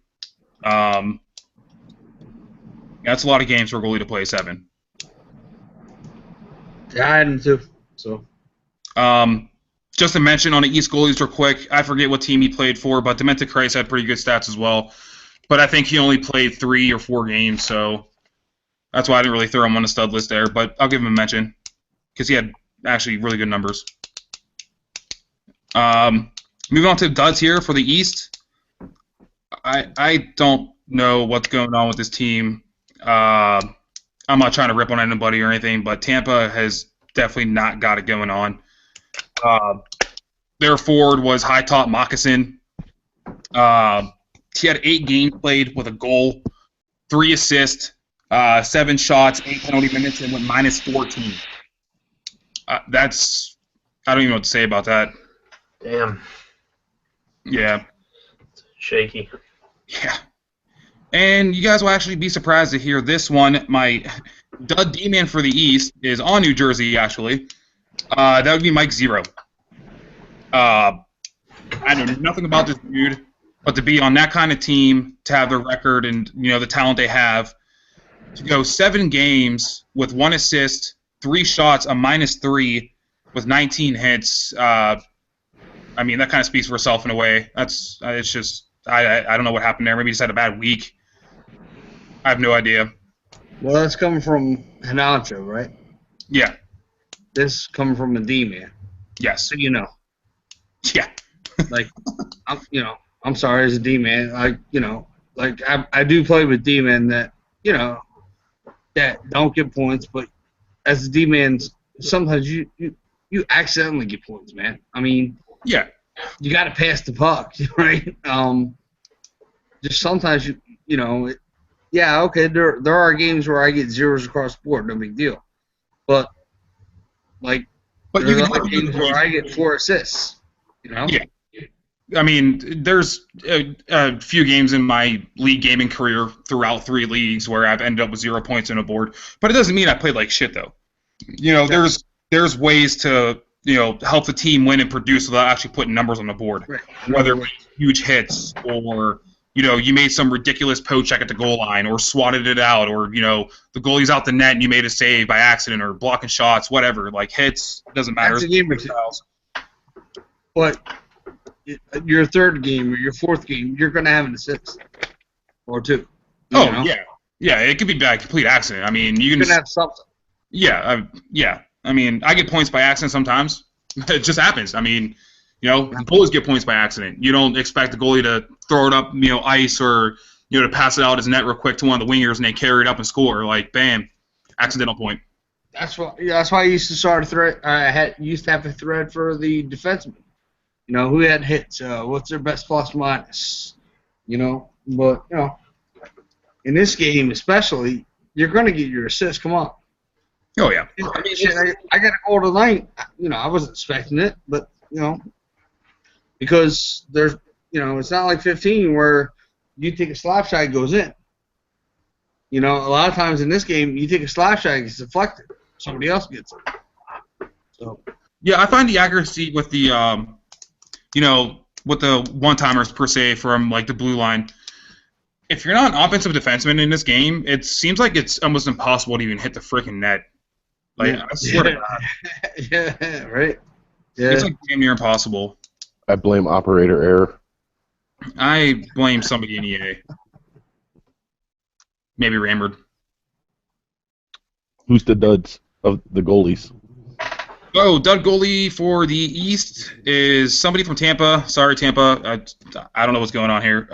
That's a lot of games for a goalie to play 7. Yeah, I had him too. So. Just to mention on the East goalies real quick, I forget what team he played for, but Demented Christ had pretty good stats as well. But I think he only played 3 or 4 games, so that's why I didn't really throw him on the stud list there. But I'll give him a mention because he had actually really good numbers. Moving on to the duds here for the East. I don't know what's going on with this team. I'm not trying to rip on anybody or anything, but Tampa has definitely not got it going on. Their forward was High Top Moccasin. He had 8 games played with a goal, 3 assists, 7 shots, 8 penalty minutes, and went -14. I don't even know what to say about that. Damn. Yeah. Shaky. Yeah. And you guys will actually be surprised to hear this one. My dud D-man for the East is on New Jersey, actually. That would be Mike Zero. I know nothing about this dude, but to be on that kind of team, to have the record and the talent they have, to go 7 games with 1 assist, 3 shots, a -3 with 19 hits. I mean, that kind of speaks for itself in a way. It's just I don't know what happened there. Maybe he just had a bad week. I have no idea. Well, that's coming from Hanacho, right? Yeah. This is coming from a D-man. Yes. So you know. Yeah. Like, I'm sorry, as a D-man, I do play with D-men that don't get points, but as a D-man, sometimes you accidentally get points, man. I mean, yeah, you got to pass the puck, right? Just sometimes okay, there are games where I get zeros across the board, no big deal, but you can have games where I get 4 assists, Yeah. I mean, there's a few games in my league gaming career throughout 3 leagues where I've ended up with 0 points on a board, but it doesn't mean I played like shit though. There's ways to help the team win and produce without actually putting numbers on the board. Right. Whether it was huge hits or you made some ridiculous poke check at the goal line or swatted it out or the goalie's out the net and you made a save by accident or blocking shots, whatever. Like hits, doesn't matter. That's a game or two. But your 3rd game or your 4th game, you're going to have an assist or 2. Yeah, it could be by complete accident. I mean, you're going to have something. Yeah, yeah. I mean, I get points by accident sometimes. It just happens. I mean, goalies get points by accident. You don't expect the goalie to throw it up, ice or to pass it out his net real quick to one of the wingers and they carry it up and score. Like, bam, accidental point. That's why I used to start a thread. I used to have a thread for the defenseman. Who had hits? What's their best plus minus? But in this game especially, you're going to get your assists. Come on. Oh yeah. I got a goal tonight. I wasn't expecting it, but because there's it's not like 15 where you take a slap shot, it goes in. A lot of times in this game, you take a slap shot, it's deflected. somebody else gets it. So Yeah, I find the accuracy with the with the one-timers per se from like the blue line. If you're not an offensive defenseman in this game, it seems like it's almost impossible to even hit the freaking net. Like I swear to God, yeah, right. Yeah. it's like damn near impossible. I blame operator error. I blame somebody in EA. Maybe Ramard. Who's the duds of the goalies? Oh, Doug goalie for the East is somebody from Tampa. Sorry, Tampa. I don't know what's going on here.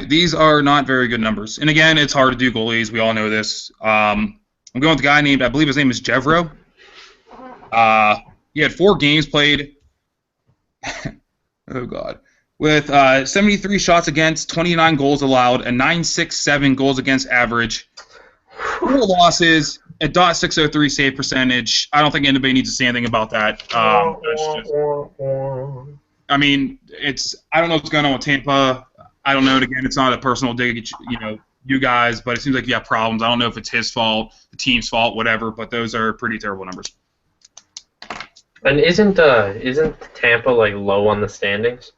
These are not very good numbers. And again, it's hard to do goalies. We all know this. I'm going with a guy named, I believe his name is Jevro. He had 4 games played. Oh, God. With 73 shots against, 29 goals allowed, a .967 goals against average. 4 losses, a .603 save percentage. I don't think anybody needs to say anything about that. I mean, I don't know what's going on with Tampa. I don't know. And again, it's not a personal dig at you guys, but it seems like you have problems. I don't know if it's his fault, the team's fault, whatever. But those are pretty terrible numbers. And isn't Tampa like low on the standings?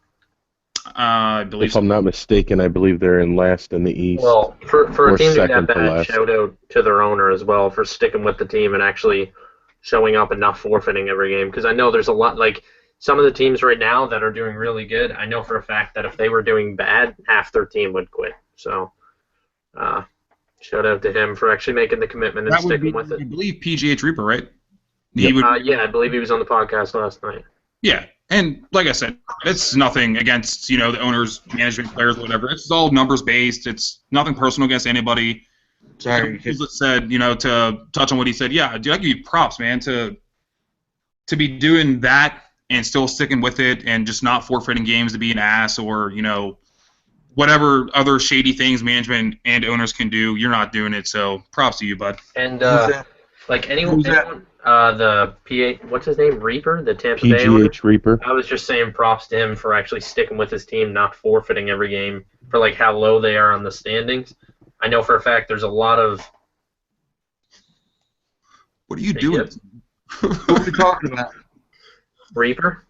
I believe. If I'm not mistaken, I believe they're in last in the East. Well, for Or a team to be second that to bad, last. shout out to their owner as well for sticking with the team and actually showing up and not forfeiting every game. Because I know there's a lot, like some of the teams right now that are doing really good. I know for a fact that if they were doing bad, half their team would quit. So, shout out to him for actually making the commitment and That would be, sticking with I it. believe, PGH Reaper, right? Yep. He would, Yeah, I believe he was on the podcast last night. yeah. And like I said, it's nothing against the owners, management, players, whatever. It's all numbers based. It's nothing personal against anybody. Sorry. As it said, to touch on what he said, yeah, dude, I give you props, man, to be doing that and still sticking with it and just not forfeiting games to be an ass or whatever other shady things management and owners can do. You're not doing it, so props to you, bud. And Who's that? like anyone, Who's that? the PA, what's his name, Reaper, the Tampa Bay owner. PGH Reaper. I was just saying props to him for actually sticking with his team, not forfeiting every game for like how low they are on the standings. I know for a fact there's a lot of What are you doing? What are we talking about? Reaper,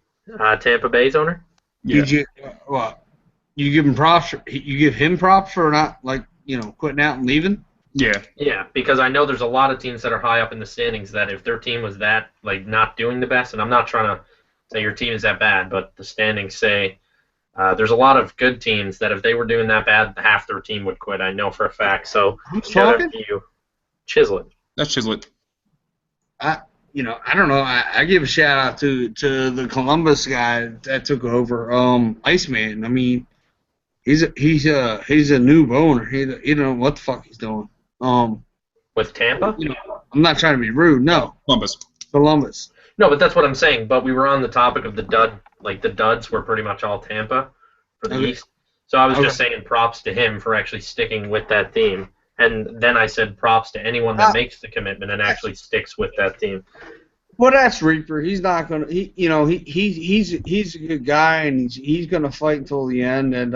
Tampa Bay's owner. Yeah. What? You give him props? You give him props for not quitting out and leaving? Yeah. Yeah, because I know there's a lot of teams that are high up in the standings that if their team was that like not doing the best, and I'm not trying to say your team is that bad, but the standings say there's a lot of good teams that if they were doing that bad, half their team would quit. I know for a fact. So Who's shout out talking? to you, Chislett. That's Chislett. I don't know. I give a shout out to the Columbus guy that took over, Iceman. I mean, he's a new owner. He don't know what the fuck he's doing. With Tampa? I'm not trying to be rude. No, Columbus. No, but that's what I'm saying. But we were on the topic of the duds were pretty much all Tampa for the Okay. East. So I was Okay. just saying props to him for actually sticking with that team. And then I said props to anyone that makes the commitment and actually sticks with that team. Well, that's Reaper. He's not gonna. He's a good guy, and he's gonna fight until the end. And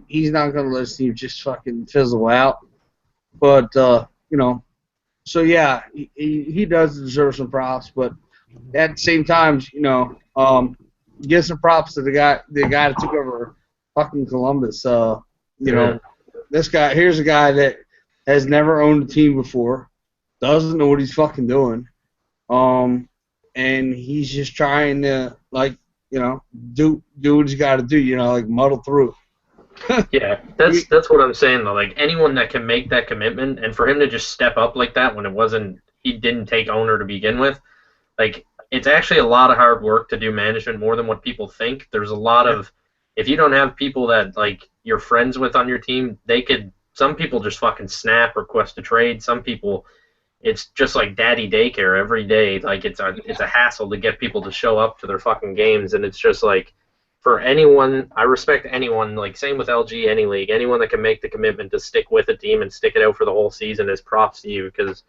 he's not gonna let his team just fucking fizzle out. But so yeah, he does deserve some props. But at the same time, give some props to the guy that took over fucking Columbus. This guy here's a guy that has never owned a team before, doesn't know what he's fucking doing. And he's just trying to do what he's got to do, muddle through. Yeah, that's what I'm saying though. Like anyone that can make that commitment, and for him to just step up like that when he didn't take owner to begin with, like it's actually a lot of hard work to do management more than what people think. There's a lot of, if you don't have people that like you're friends with on your team, some people just fucking snap, request a trade. Some people, it's just like daddy daycare every day. Like it's a hassle to get people to show up to their fucking games, and it's just like for anyone, I respect anyone. Like same with LG, any league, anyone that can make the commitment to stick with a team and stick it out for the whole season is props to you because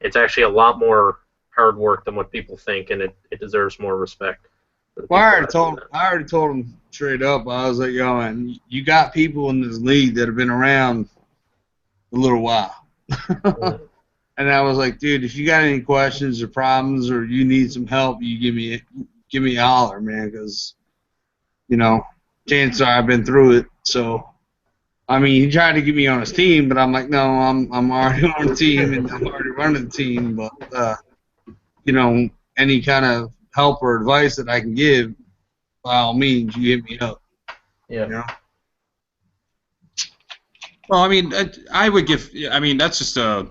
it's actually a lot more hard work than what people think, and it deserves more respect. Well, I already told him straight up. I was like, yo, man, you got people in this league that have been around a little while. And I was like, dude, if you got any questions or problems or you need some help, you give me a holler, man, because, you know, chances are I've been through it. So, I mean, he tried to get me on his team, but I'm like, no, I'm already on the team and I'm already running the team. But, you know, any kind of help or advice that I can give, by all means, you hit me up. Yeah. You know? Well, I mean, I would give. I mean, that's just a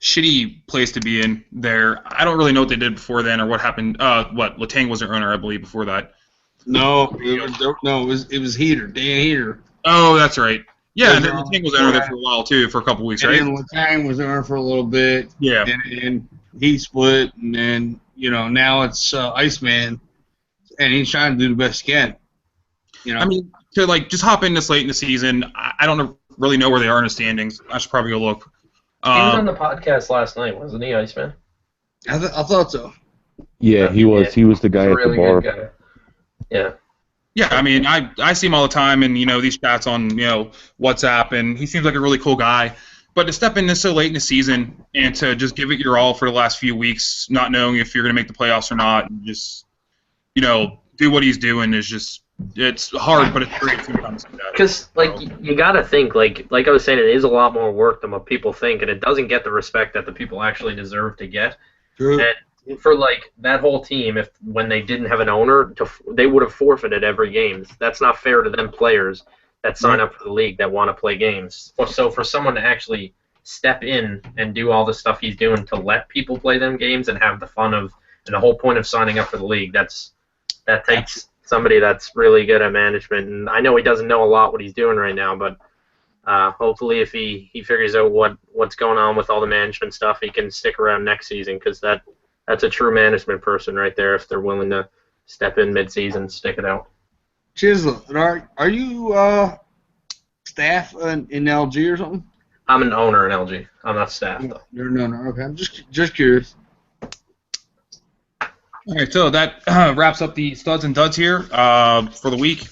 shitty place to be in there. I don't really know what they did before then or what happened. What Letang was their owner, I believe, before that. No, it was Heater, Dan Heater. Oh, that's right. Yeah, and then Yeah. Letang was owner there for a while too, for a couple weeks, right? And then Letang was there for a little bit. Yeah. And he split, and then, you know, now it's Iceman, and he's trying to do the best he can. You know? I mean, to like just hop in this late in the season, I don't really know where they are in the standings. I should probably go look. He was on the podcast last night, wasn't he, Iceman? I thought so. Yeah, he was. He was the guy He's a at really the bar. good guy. Yeah. Yeah, I mean, I see him all the time, and you know these chats on WhatsApp, and he seems like a really cool guy. But to step in this so late in the season and to just give it your all for the last few weeks, not knowing if you're going to make the playoffs or not, and just do what he's doing is just it's hard, but it's great sometimes. Because you gotta think like I was saying, it is a lot more work than what people think, and it doesn't get the respect that the people actually deserve to get. True. And for that whole team, if when they didn't have an owner, they would have forfeited every game. That's not fair to them players that sign up for the league that want to play games. So for someone to actually step in and do all the stuff he's doing to let people play them games and have the fun of, and the whole point of signing up for the league, that takes somebody that's really good at management. And I know he doesn't know a lot what he's doing right now, but hopefully if he figures out what's going on with all the management stuff, he can stick around next season, because that's a true management person right there if they're willing to step in mid-season, stick it out. Chisel, are you staff in LG or something? I'm an owner in LG. I'm not staff, though. You're an owner. Okay, I'm just curious. All right, so that wraps up the studs and duds here for the week.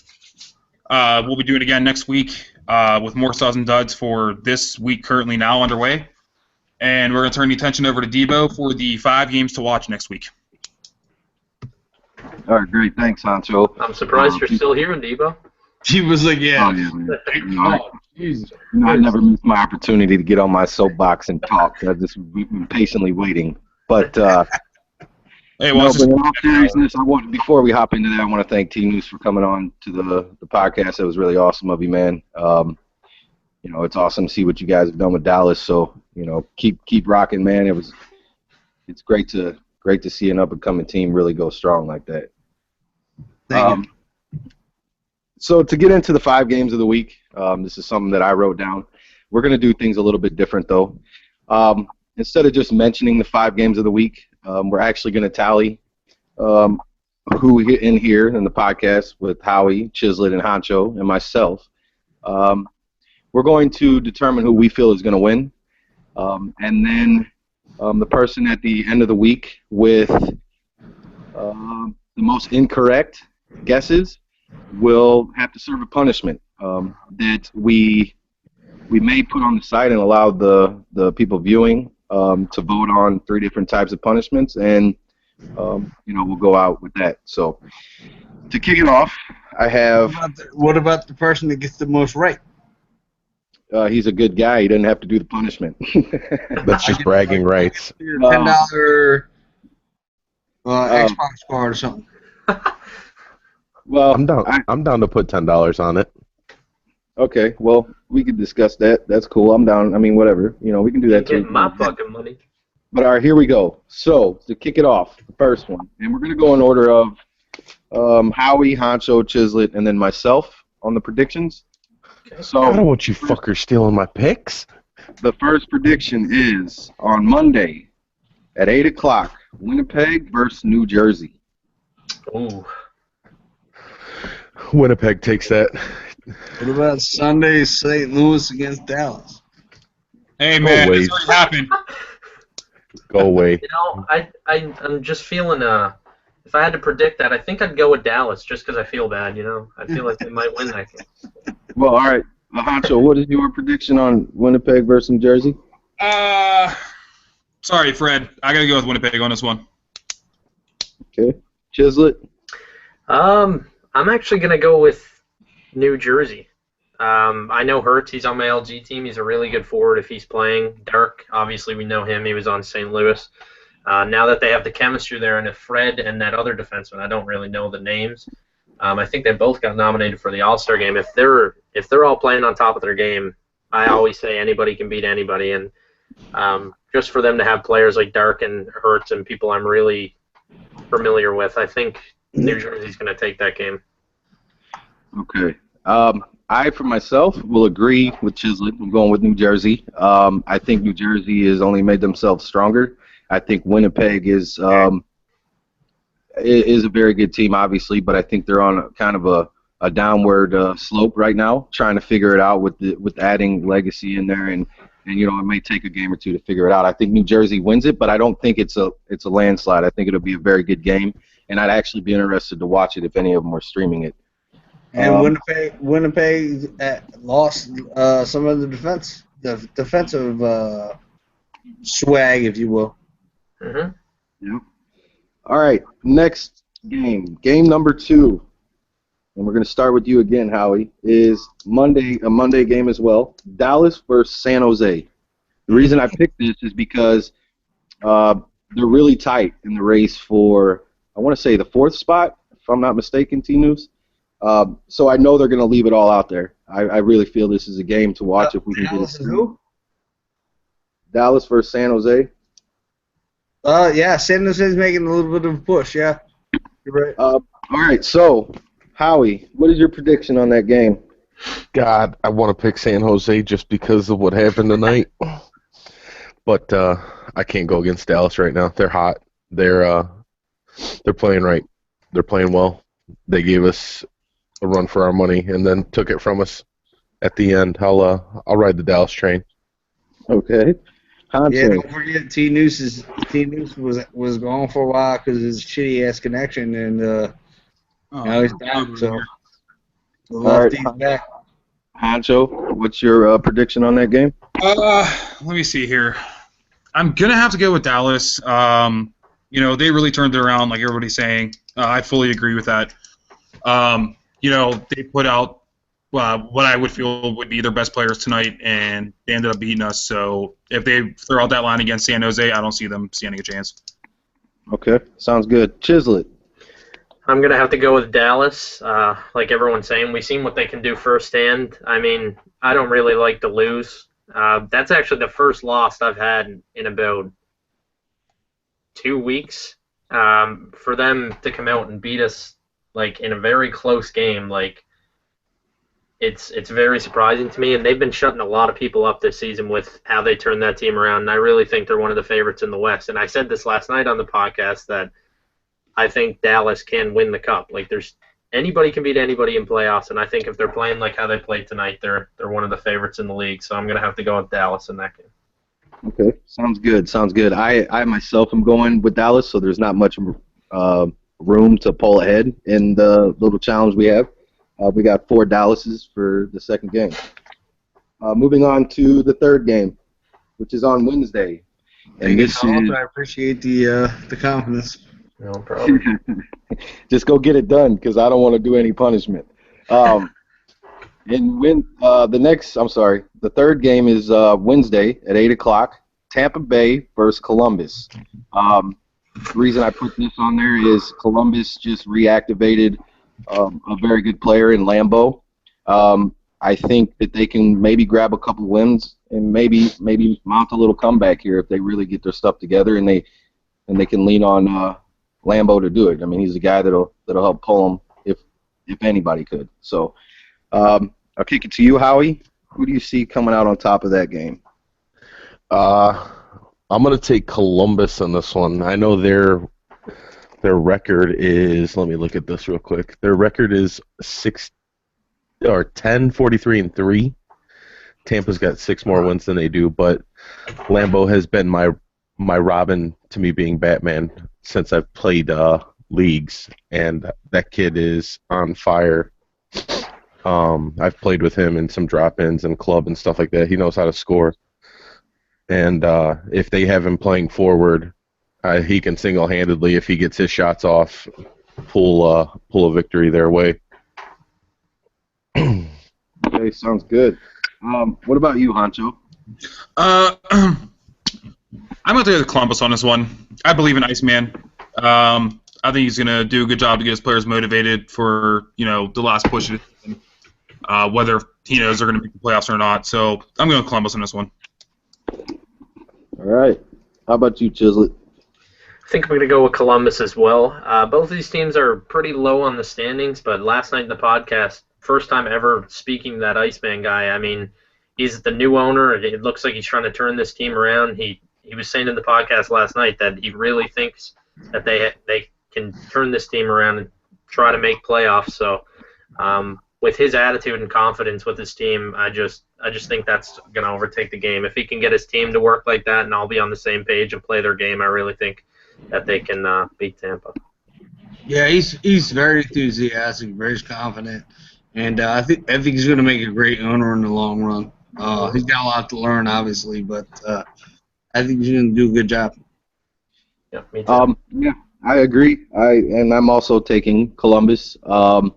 We'll be doing it again next week with more studs and duds for this week currently now underway. And we're going to turn the attention over to Debo for the 5 games to watch next week. All right, great. Thanks, Hancho. I'm surprised you're still here, Debo. He was like, yeah. Oh, yeah, man. Oh, Jesus. I never miss my opportunity to get on my soapbox and talk. I've just been patiently waiting. But Hey, well, no, but in all seriousness, before we hop into that, I want to thank T News for coming on to the podcast. It was really awesome of you, man. It's awesome to see what you guys have done with Dallas. So, keep rocking, man. It's great to see an up and coming team really go strong like that. Thank you. So to get into the 5 games of the week, this is something that I wrote down. We're going to do things a little bit different, though. Instead of just mentioning the 5 games of the week, we're actually going to tally who in here in the podcast with Howie, Chislett, and Hancho, and myself. We're going to determine who we feel is going to win. And then the person at the end of the week with the most incorrect guesses will have to serve a punishment that we may put on the site and allow the people viewing to vote on 3 different types of punishments, and we'll go out with that. So to kick it off, I have. What about the person that gets the most right? He's a good guy. He doesn't have to do the punishment. That's just bragging rights. Your $10 Xbox card or something. Well, I'm down to put $10 on it. Okay, well, we could discuss that. That's cool. I'm down. I mean, whatever. We can do that too. Get my fucking money. But all right, here we go. So to kick it off, the first one, and we're gonna go in order of Howie, Hancho, Chislett, and then myself on the predictions. So I don't want you fuckers stealing my picks. the first prediction is on Monday at 8 o'clock, Winnipeg versus New Jersey. Ooh. Winnipeg takes that. What about Sunday, St. Louis against Dallas? Hey, man, Always. this already happened. Go away. I'm just feeling if I had to predict that, I think I'd go with Dallas just because I feel bad. I feel like they might win that game. Well, all right, Hancho, what is your prediction on Winnipeg versus New Jersey? Sorry, Fred. I gotta go with Winnipeg on this one. Okay. Chislett? I'm actually gonna go with New Jersey. I know Hurts. He's on my LG team. He's a really good forward if he's playing. Dirk, obviously we know him. He was on St. Louis. Now that they have the chemistry there, and if Fred and that other defenseman, I don't really know the names. I think they both got nominated for the All-Star game. If they're all playing on top of their game, I always say anybody can beat anybody. And just for them to have players like Dirk and Hurts and people I'm really familiar with, I think New Jersey's going to take that game. Okay. I, for myself, will agree with Chislett. I'm going with New Jersey. I think New Jersey has only made themselves stronger. I think Winnipeg is a very good team, obviously, but I think they're on kind of a downward slope right now, trying to figure it out with adding legacy in there, and it may take a game or two to figure it out. I think New Jersey wins it, but I don't think it's a landslide. I think it'll be a very good game, and I'd actually be interested to watch it if any of them are streaming it. And Winnipeg lost some of the defensive swag, if you will. Mm-hmm. Yep. All right, next game number 2, and we're going to start with you again, Howie, is a Monday game as well, Dallas versus San Jose. The reason I picked this is because they're really tight in the race for, I want to say, the 4th spot, if I'm not mistaken, T-News. So I know they're going to leave it all out there. I really feel this is a game to watch if we can Dallas get it. who? Dallas versus San Jose. Yeah, San Jose's making a little bit of a push, yeah. You're right. All right, so, Howie, what is your prediction on that game? God, I want to pick San Jose just because of what happened tonight. But I can't go against Dallas right now. They're hot. They're playing right. They're playing well. They gave us a run for our money and then took it from us at the end. I'll ride the Dallas train. Okay. Yeah, don't forget T-News was gone for a while because of his shitty ass connection, and now he's back. So the lefty's back. Hancho, what's your prediction on that game? Let me see here. I'm gonna have to go with Dallas. They really turned it around, like everybody's saying. I fully agree with that. They put out what I would feel would be their best players tonight, and they ended up beating us. So if they throw out that line against San Jose, I don't see them standing a chance. Okay, sounds good. Chislett. I'm going to have to go with Dallas. Like everyone's saying, we've seen what they can do firsthand. I mean, I don't really like to lose. That's actually the first loss I've had in about 2 weeks. For them to come out and beat us like in a very close game, like it's very surprising to me, and they've been shutting a lot of people up this season with how they turned that team around, and I really think they're one of the favorites in the West. And I said this last night on the podcast that I think Dallas can win the Cup. Like, anybody can beat anybody in playoffs, and I think if they're playing like how they played tonight, they're one of the favorites in the league. So I'm going to have to go with Dallas in that game. Okay, sounds good. I myself am going with Dallas, so there's not much room to pull ahead in the little challenge we have. We got 4 Dallases for the second game. Moving on to the third game, which is on Wednesday. And this is, I appreciate the confidence. No problem. Just go get it done, because I don't want to do any punishment. The third game is Wednesday at 8 o'clock, Tampa Bay versus Columbus. The reason I put this on there is Columbus just reactivated a very good player in Lambeau. I think that they can maybe grab a couple wins and maybe mount a little comeback here if they really get their stuff together and they can lean on Lambeau to do it. I mean, he's a guy that'll help pull them if anybody could. So I'll kick it to you, Howie. Who do you see coming out on top of that game? I'm going to take Columbus on this one. I know their record is, let me look at this real quick. Their record is 10-43-3. Tampa's got 6 more wins than they do, but Lambeau has been my Robin to me being Batman since I've played leagues, and that kid is on fire. I've played with him in some drop-ins and club and stuff like that. He knows how to score. and if they have him playing forward, he can single-handedly, if he gets his shots off, pull a victory their way. Okay, sounds good. What about you, Honcho? I'm going to go with Columbus on this one. I believe in Iceman. I think he's going to do a good job to get his players motivated for the last push of the season, whether he knows they're going to make the playoffs or not. So I'm going with Columbus on this one. All right. How about you, Chislett? I think I'm going to go with Columbus as well. Both of these teams are pretty low on the standings, but last night in the podcast, first time ever speaking to that Iceman guy. I mean, he's the new owner. It looks like he's trying to turn this team around. He was saying in the podcast last night that he really thinks that they can turn this team around and try to make playoffs. So with his attitude and confidence with his team, I just think that's going to overtake the game. If he can get his team to work like that and all be on the same page and play their game, I really think that they can beat Tampa. Yeah, he's very enthusiastic, very confident, and I think he's going to make a great owner in the long run. He's got a lot to learn, obviously, but I think he's going to do a good job. Yeah, me too. Yeah, I agree. I'm also taking Columbus. I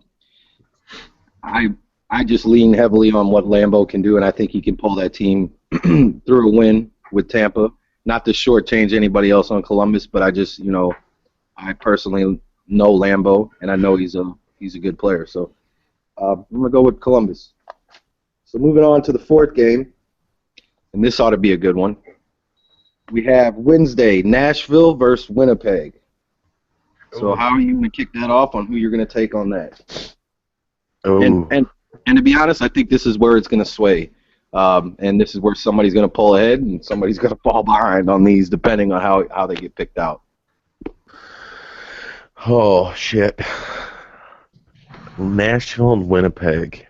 just lean heavily on what Lambeau can do, and I think he can pull that team through a win with Tampa. Not to shortchange anybody else on Columbus, but I just, I personally know Lambeau, and I know he's a good player. So I'm gonna go with Columbus. So moving on to the fourth game, and this ought to be a good one. We have Wednesday, Nashville versus Winnipeg. So how are you gonna kick that off on who you're gonna take on that? Oh. And to be honest, I think this is where it's gonna sway. And this is where somebody's going to pull ahead and somebody's going to fall behind on these, depending on how they get picked out. Oh, shit. Nashville and Winnipeg.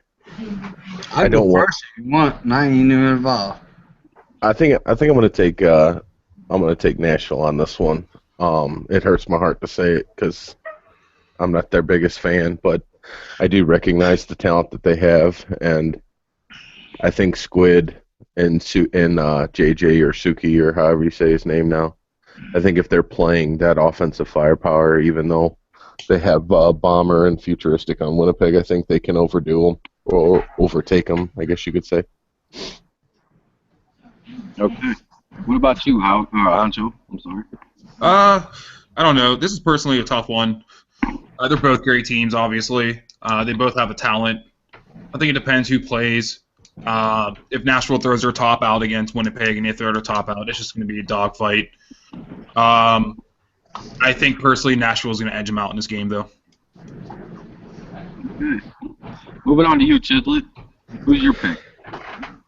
I don't want. First if you want, and I ain't even involved. I think I'm going to take Nashville on this one. It hurts my heart to say it because I'm not their biggest fan, but I do recognize the talent that they have, and I think Squid and JJ or Suki or however you say his name now, I think if they're playing that offensive firepower, even though they have Bomber and Futuristic on Winnipeg, I think they can overdo them or overtake them, I guess you could say. Okay. What about you, Ancho? I'm sorry. I don't know. This is personally a tough one. They're both great teams, obviously. They both have a talent. I think it depends who plays. If Nashville throws their top out against Winnipeg and they throw their top out, it's just going to be a dogfight. I think personally Nashville's going to edge them out in this game, though. Okay. Moving on to you, Chislett. Who's your pick?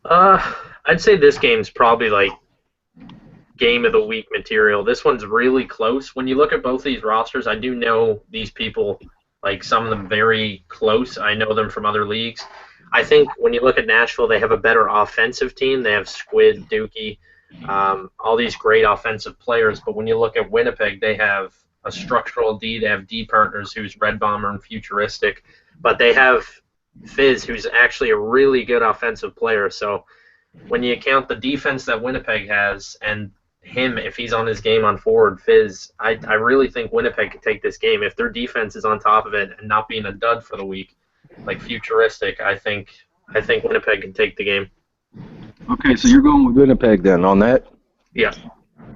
I'd say this game's probably like game of the week material. This one's really close. When you look at both these rosters, I do know these people, like some of them very close. I know them from other leagues. I think when you look at Nashville, they have a better offensive team. They have Squid, Dookie, all these great offensive players. But when you look at Winnipeg, they have a structural D. They have D partners who's Red Bomber and Futuristic. But they have Fizz, who's actually a really good offensive player. So when you count the defense that Winnipeg has and him, if he's on his game on forward, Fizz, I really think Winnipeg could take this game. If their defense is on top of it and not being a dud for the week, like Futuristic, I think Winnipeg can take the game. Okay, so you're going with Winnipeg then on that? Yeah.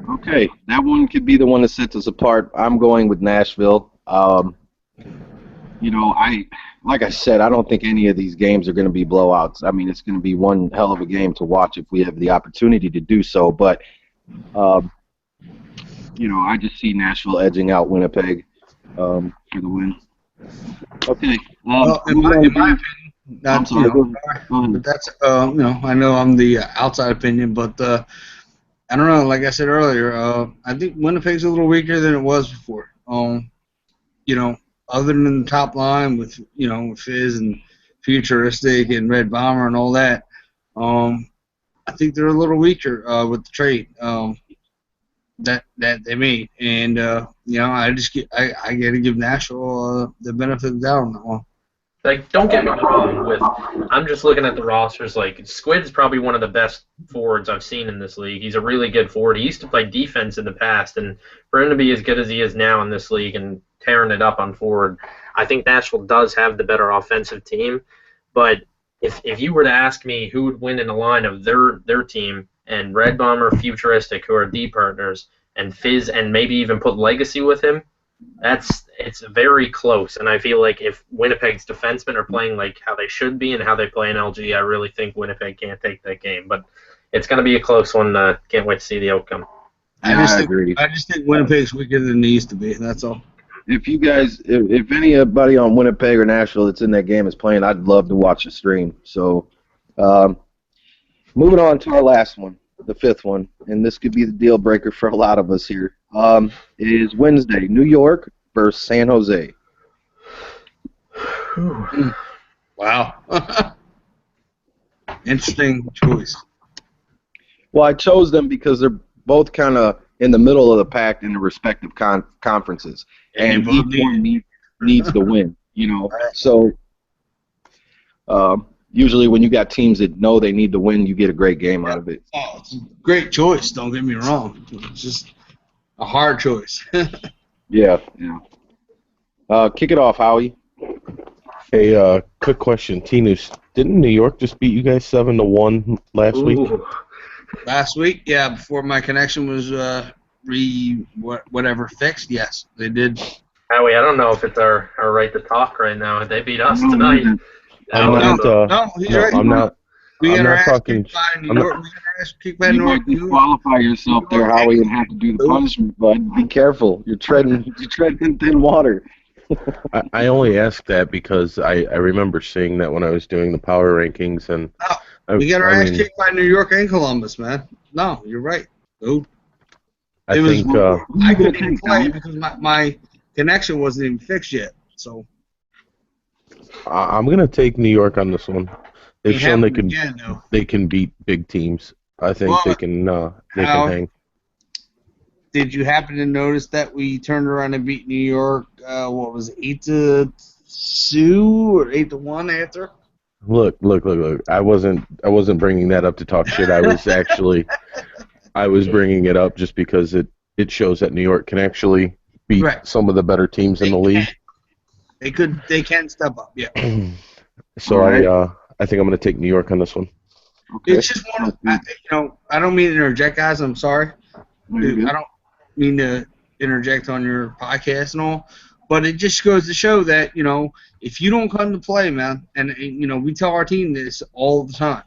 Okay, that one could be the one that sets us apart. I'm going with Nashville. Like I said, I don't think any of these games are going to be blowouts. I mean, it's going to be one hell of a game to watch if we have the opportunity to do so. But, I just see Nashville edging out Winnipeg for the win. Okay. In my opinion, that's I know I'm the outside opinion, but I don't know. Like I said earlier, I think Winnipeg's a little weaker than it was before. Other than the top line with Fizz and Futuristic and Red Bomber and all that, I think they're a little weaker with the trade that they made, and I got to give Nashville the benefit of the doubt on that one. Like, don't get me wrong. I'm just looking at the rosters. Like, Squid's probably one of the best forwards I've seen in this league. He's a really good forward. He used to play defense in the past, and for him to be as good as he is now in this league and tearing it up on forward, I think Nashville does have the better offensive team. But if you were to ask me who would win in a line of their team and Red Bomber, Futuristic, who are D partners, and Fizz, and maybe even put Legacy with him, it's very close. And I feel like if Winnipeg's defensemen are playing like how they should be and how they play in LG, I really think Winnipeg can't take that game. But it's going to be a close one. Can't wait to see the outcome. I agree. I just think Winnipeg's weaker than they used to be. That's all. If you guys, if anybody on Winnipeg or Nashville that's in that game is playing, I'd love to watch the stream. So, moving on to our last one, the fifth one, and this could be the deal breaker for a lot of us here. Is Wednesday, New York versus San Jose. Wow. Interesting choice. Well, I chose them because they're both kind of in the middle of the pack in the respective conferences, and each one needs to win. You know, so usually when you got teams that know they need to win, you get a great game out of it. Oh, it's a great choice. Don't get me wrong. It's just a hard choice. Yeah. Kick it off, Howie. Hey, quick question, Tinus. Didn't New York just beat you guys 7-1 last week? Last week, yeah, before my connection was fixed. Yes, they did. Howie, I don't know if it's our right to talk right now. They beat us tonight. I'm not talking. You might disqualify yourself there, Howie, and have to do the punishment. But be careful. You're treading thin water. I only ask that because I remember seeing that when I was doing the power rankings, and we got our ass kicked by New York and Columbus, man. No, you're right, dude. I couldn't even play because my connection wasn't even fixed yet. So I'm gonna take New York on this one. They've shown they can beat big teams. I think they can hang. Did you happen to notice that we turned around and beat New York? What was it, 8-2 or 8-1 after? Look! I wasn't bringing that up to talk shit. I was bringing it up just because it shows that New York can actually beat some of the better teams in the league. They can step up, yeah. So I think I'm going to take New York on this one. Okay. It's just one of, I don't mean to interject, guys. I'm sorry. I don't mean to interject on your podcast and all, but it just goes to show that, if you don't come to play, man, and we tell our team this all the time,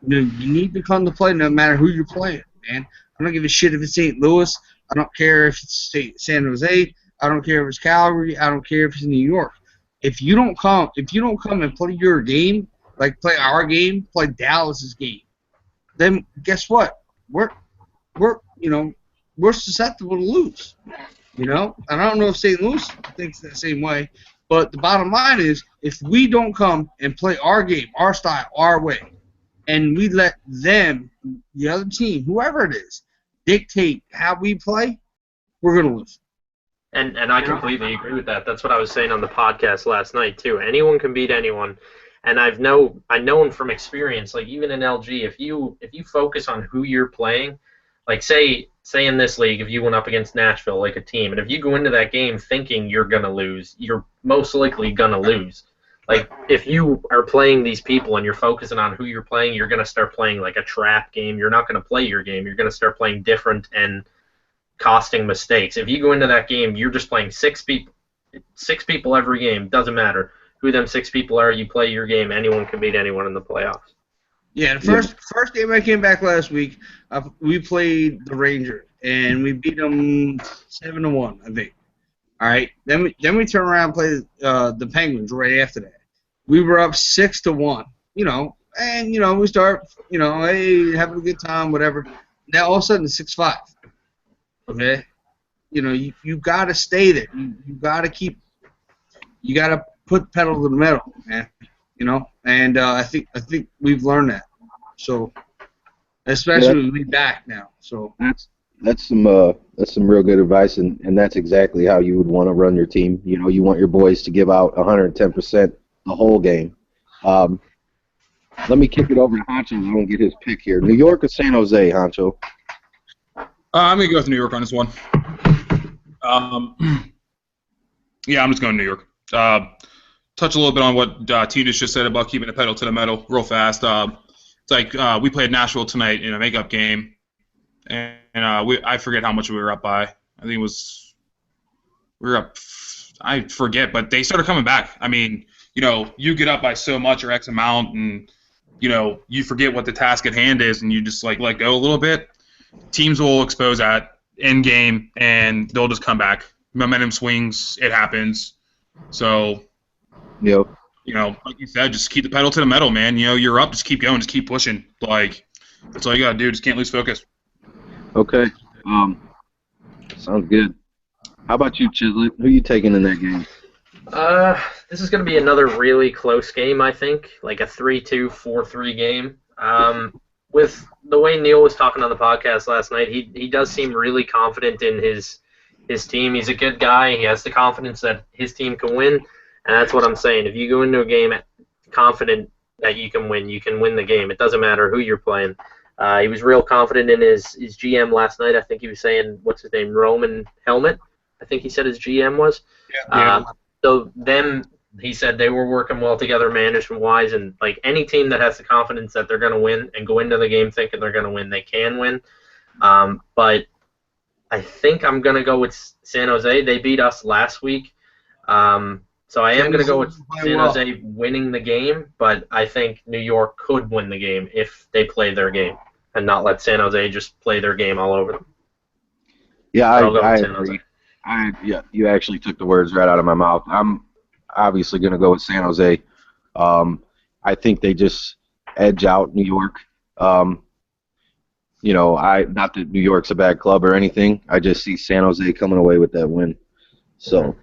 you need to come to play no matter who you're playing, man. I don't give a shit if it's St. Louis. I don't care if it's San Jose. I don't care if it's Calgary. I don't care if it's New York. If you don't come and play your game, like play our game, play Dallas's game, then guess what? We're susceptible to lose. And I don't know if St. Louis thinks the same way, but the bottom line is if we don't come and play our game, our style, our way, and we let them, the other team, whoever it is, dictate how we play, we're gonna lose. And I completely agree with that. That's what I was saying on the podcast last night too. Anyone can beat anyone, and I know from experience, like even in LG, if you focus on who you're playing, like say in this league, if you went up against Nashville like a team, and if you go into that game thinking you're gonna lose, you're most likely gonna lose. Like if you are playing these people and you're focusing on who you're playing, you're gonna start playing like a trap game. You're not gonna play your game. You're gonna start playing different and costing mistakes. If you go into that game, you're just playing six people every game. Doesn't matter who them 6 people are. You play your game. Anyone can beat anyone in the playoffs. Yeah, the first game I came back last week, we played the Rangers and we beat them 7-1, I think. All right, then we turn around and play the Penguins right after that. We were up 6-1, and we start, hey, having a good time, whatever. Now all of a sudden it's 6-5. Okay, you gotta stay there. You gotta put the pedal to the metal, man. And I think we've learned that. So, especially with me back now. So that's some real good advice, and that's exactly how you would want to run your team. You want your boys to give out 110% the whole game. Let me kick it over to Honcho. I don't get his pick here. New York or San Jose, Honcho? I'm going to go with New York on this one. Yeah, I'm just going New York. Touch a little bit on what Tina's just said about keeping the pedal to the metal real fast. It's like we played Nashville tonight in a makeup game, and I forget how much we were up by. I think we were up. I forget, but they started coming back. I mean, you get up by so much or X amount, and you forget what the task at hand is, and you just like let go a little bit. Teams will expose that in game, and they'll just come back. Momentum swings, it happens. So, Yep. Like you said, just keep the pedal to the metal, man. You're up, just keep going, just keep pushing. Like, that's all you gotta do. Just can't lose focus. Okay. Sounds good. How about you, Chislett? Who are you taking in that game? This is going to be another really close game, I think, like a 3-2, 4-3 game. With the way Neil was talking on the podcast last night, he does seem really confident in his team. He's a good guy. He has the confidence that his team can win, and that's what I'm saying. If you go into a game confident that you can win the game. It doesn't matter who you're playing. He was real confident in his GM last night. I think he was saying, what's his name, Roman Helmet, I think he said his GM was. Yeah. So them, he said they were working well together management-wise, and like any team that has the confidence that they're going to win and go into the game thinking they're going to win, they can win. But I think I'm going to go with San Jose. They beat us last week. So I am going to go with San Jose winning the game, but I think New York could win the game if they play their game and not let San Jose just play their game all over them. Yeah, I San Jose. agree. You actually took the words right out of my mouth. I'm obviously going to go with San Jose. I think they just edge out New York. Not that New York's a bad club or anything. I just see San Jose coming away with that win. So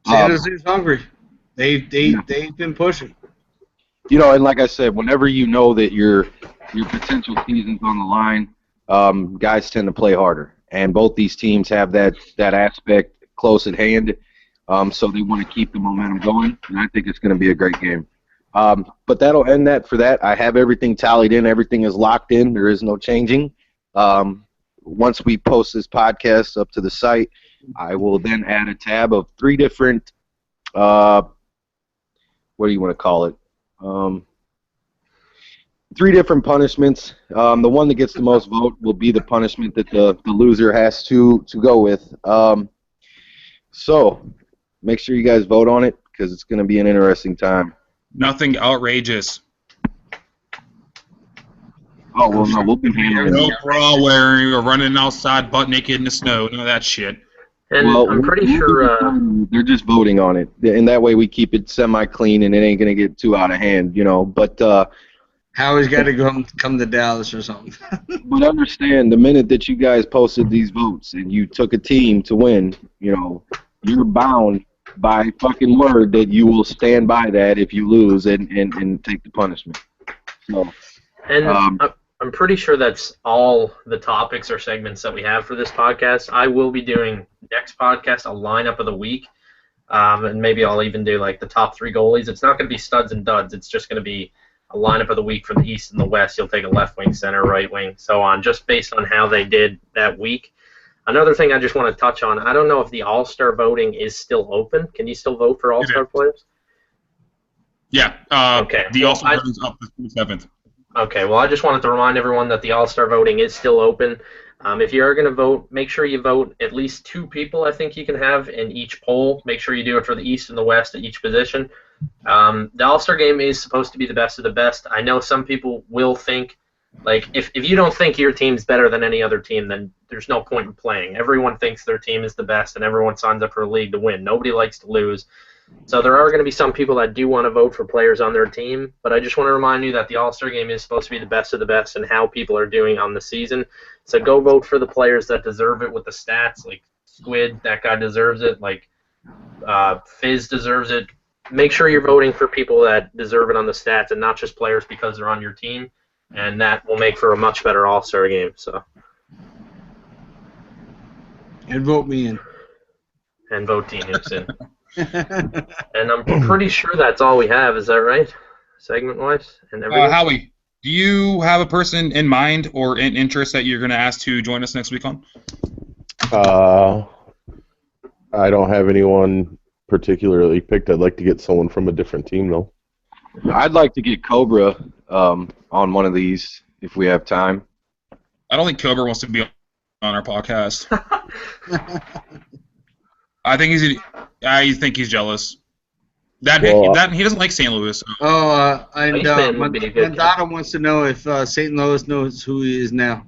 San Jose's hungry. They've been pushing. And like I said, whenever you know that your potential season's on the line, guys tend to play harder. And both these teams have that aspect close at hand, so they want to keep the momentum going, and I think it's going to be a great game. But that'll end that for that. I have everything tallied in. Everything is locked in. There is no changing. Once we post this podcast up to the site, I will then add a tab of 3 different, what do you want to call it? 3 different punishments. The one that gets the most vote will be the punishment that the loser has to go with. So make sure you guys vote on it because it's going to be an interesting time. Nothing outrageous. Oh, well, no, we'll be handling No it. bra wearing or running outside butt naked in the snow. None of that shit. And I'm pretty sure they're just voting on it, and that way we keep it semi-clean, and it ain't gonna get too out of hand, But Howie's got to come to Dallas or something. but understand, the minute that you guys posted these votes and you took a team to win, you're bound by fucking word that you will stand by that if you lose and take the punishment. So. And I'm pretty sure that's all the topics or segments that we have for this podcast. I will be doing next podcast a lineup of the week, and maybe I'll even do like the top 3 goalies. It's not going to be studs and duds. It's just going to be a lineup of the week from the East and the West. You'll take a left wing, center, right wing, so on, just based on how they did that week. Another thing I just want to touch on, I don't know if the All-Star voting is still open. Can you still vote for All-Star players? Yeah. Okay. The All-Star voting's up the 27th. Okay, well, I just wanted to remind everyone that the All-Star voting is still open. If you are going to vote, make sure you vote at least 2 people I think you can have in each poll. Make sure you do it for the East and the West at each position. The All-Star game is supposed to be the best of the best. I know some people will think, like, if you don't think your team's better than any other team, then there's no point in playing. Everyone thinks their team is the best, and everyone signs up for a league to win. Nobody likes to lose. So there are going to be some people that do want to vote for players on their team, but I just want to remind you that the All-Star game is supposed to be the best of the best and how people are doing on the season. So go vote for the players that deserve it with the stats, like Squid, that guy deserves it, like Fizz deserves it. Make sure you're voting for people that deserve it on the stats and not just players because they're on your team, and that will make for a much better All-Star game. So. And vote me in. And vote Dean Houston. And I'm pretty sure that's all we have. Is that right? Segment-wise and everything? Howie, do you have a person in mind or in interest that you're going to ask to join us next week on? I don't have anyone particularly picked. I'd like to get someone from a different team, though. I'd like to get Cobra on one of these if we have time. I don't think Cobra wants to be on our podcast. I think he's jealous. He doesn't like St. Louis. Oh, and Iceman would be a good Mandata wants to know if St. Louis knows who he is now.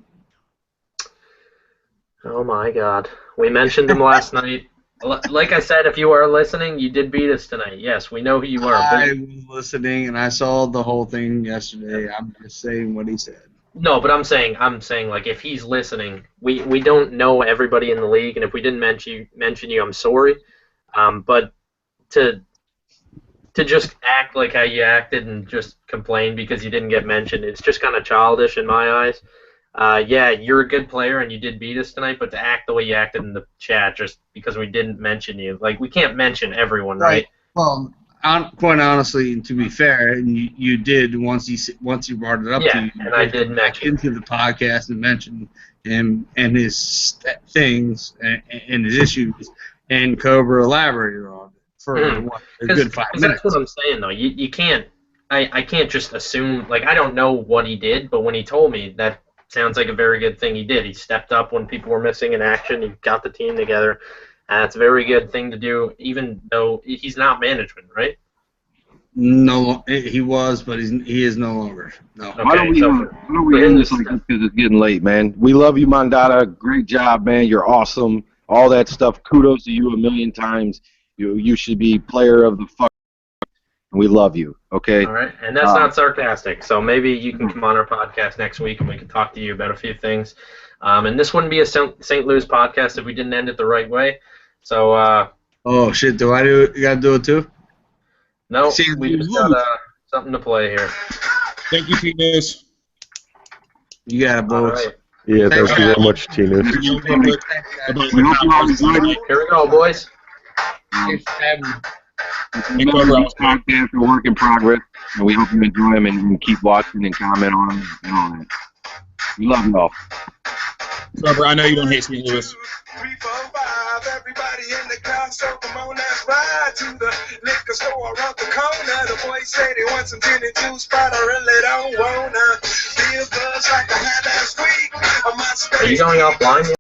Oh my God. We mentioned him last night. Like I said, if you are listening, you did beat us tonight. Yes, we know who you are. I was listening, and I saw the whole thing yesterday. I'm just saying what he said. No, but I'm saying like if he's listening, we don't know everybody in the league, and if we didn't mention you, I'm sorry. But to just act like how you acted and just complain because you didn't get mentioned, it's just kind of childish in my eyes. Yeah, you're a good player and you did beat us tonight, but to act the way you acted in the chat just because we didn't mention you, like we can't mention everyone, right? Well, quite honestly, to be fair, and you did once you brought it up Yeah, to you. and I did mention into the podcast and mentioned him and his things and his issues, and Cobra elaborated on it for a good 5 minutes. That's what I'm saying, though. You can't. I can't just assume. Like I don't know what he did, but when he told me, that sounds like a very good thing he did. He stepped up when people were missing in action. He got the team together. That's a very good thing to do, even though he's not management, right? No, he was, but he is no longer. No. Okay, Why don't we end this like this because it's getting late, man? We love you, Mandata. Great job, man. You're awesome. All that stuff. Kudos to you a million times. You should be player of the fuck. And we love you. Okay. All right, and that's not sarcastic. So maybe you can come on our podcast next week and we can talk to you about a few things. And this wouldn't be a St. Louis podcast if we didn't end it the right way. So. Oh shit! Do I do it? You gotta do it too? No, we just got something to play here. Thank you, T-News. You got it, boys. Right. Yeah, thank you very much, Tina. Here we go, boys. These podcasts are work in progress, and we hope you enjoy them and keep watching and comment on them and all that. We love you all. Trevor, I know you don't hate St. Louis. 3, 4, 5, everybody in the car, so come on, let's ride to the liquor store around the corner. The boys say they want some gin and juice, but I really don't wanna be a buzz like I had last week. Are you going offline?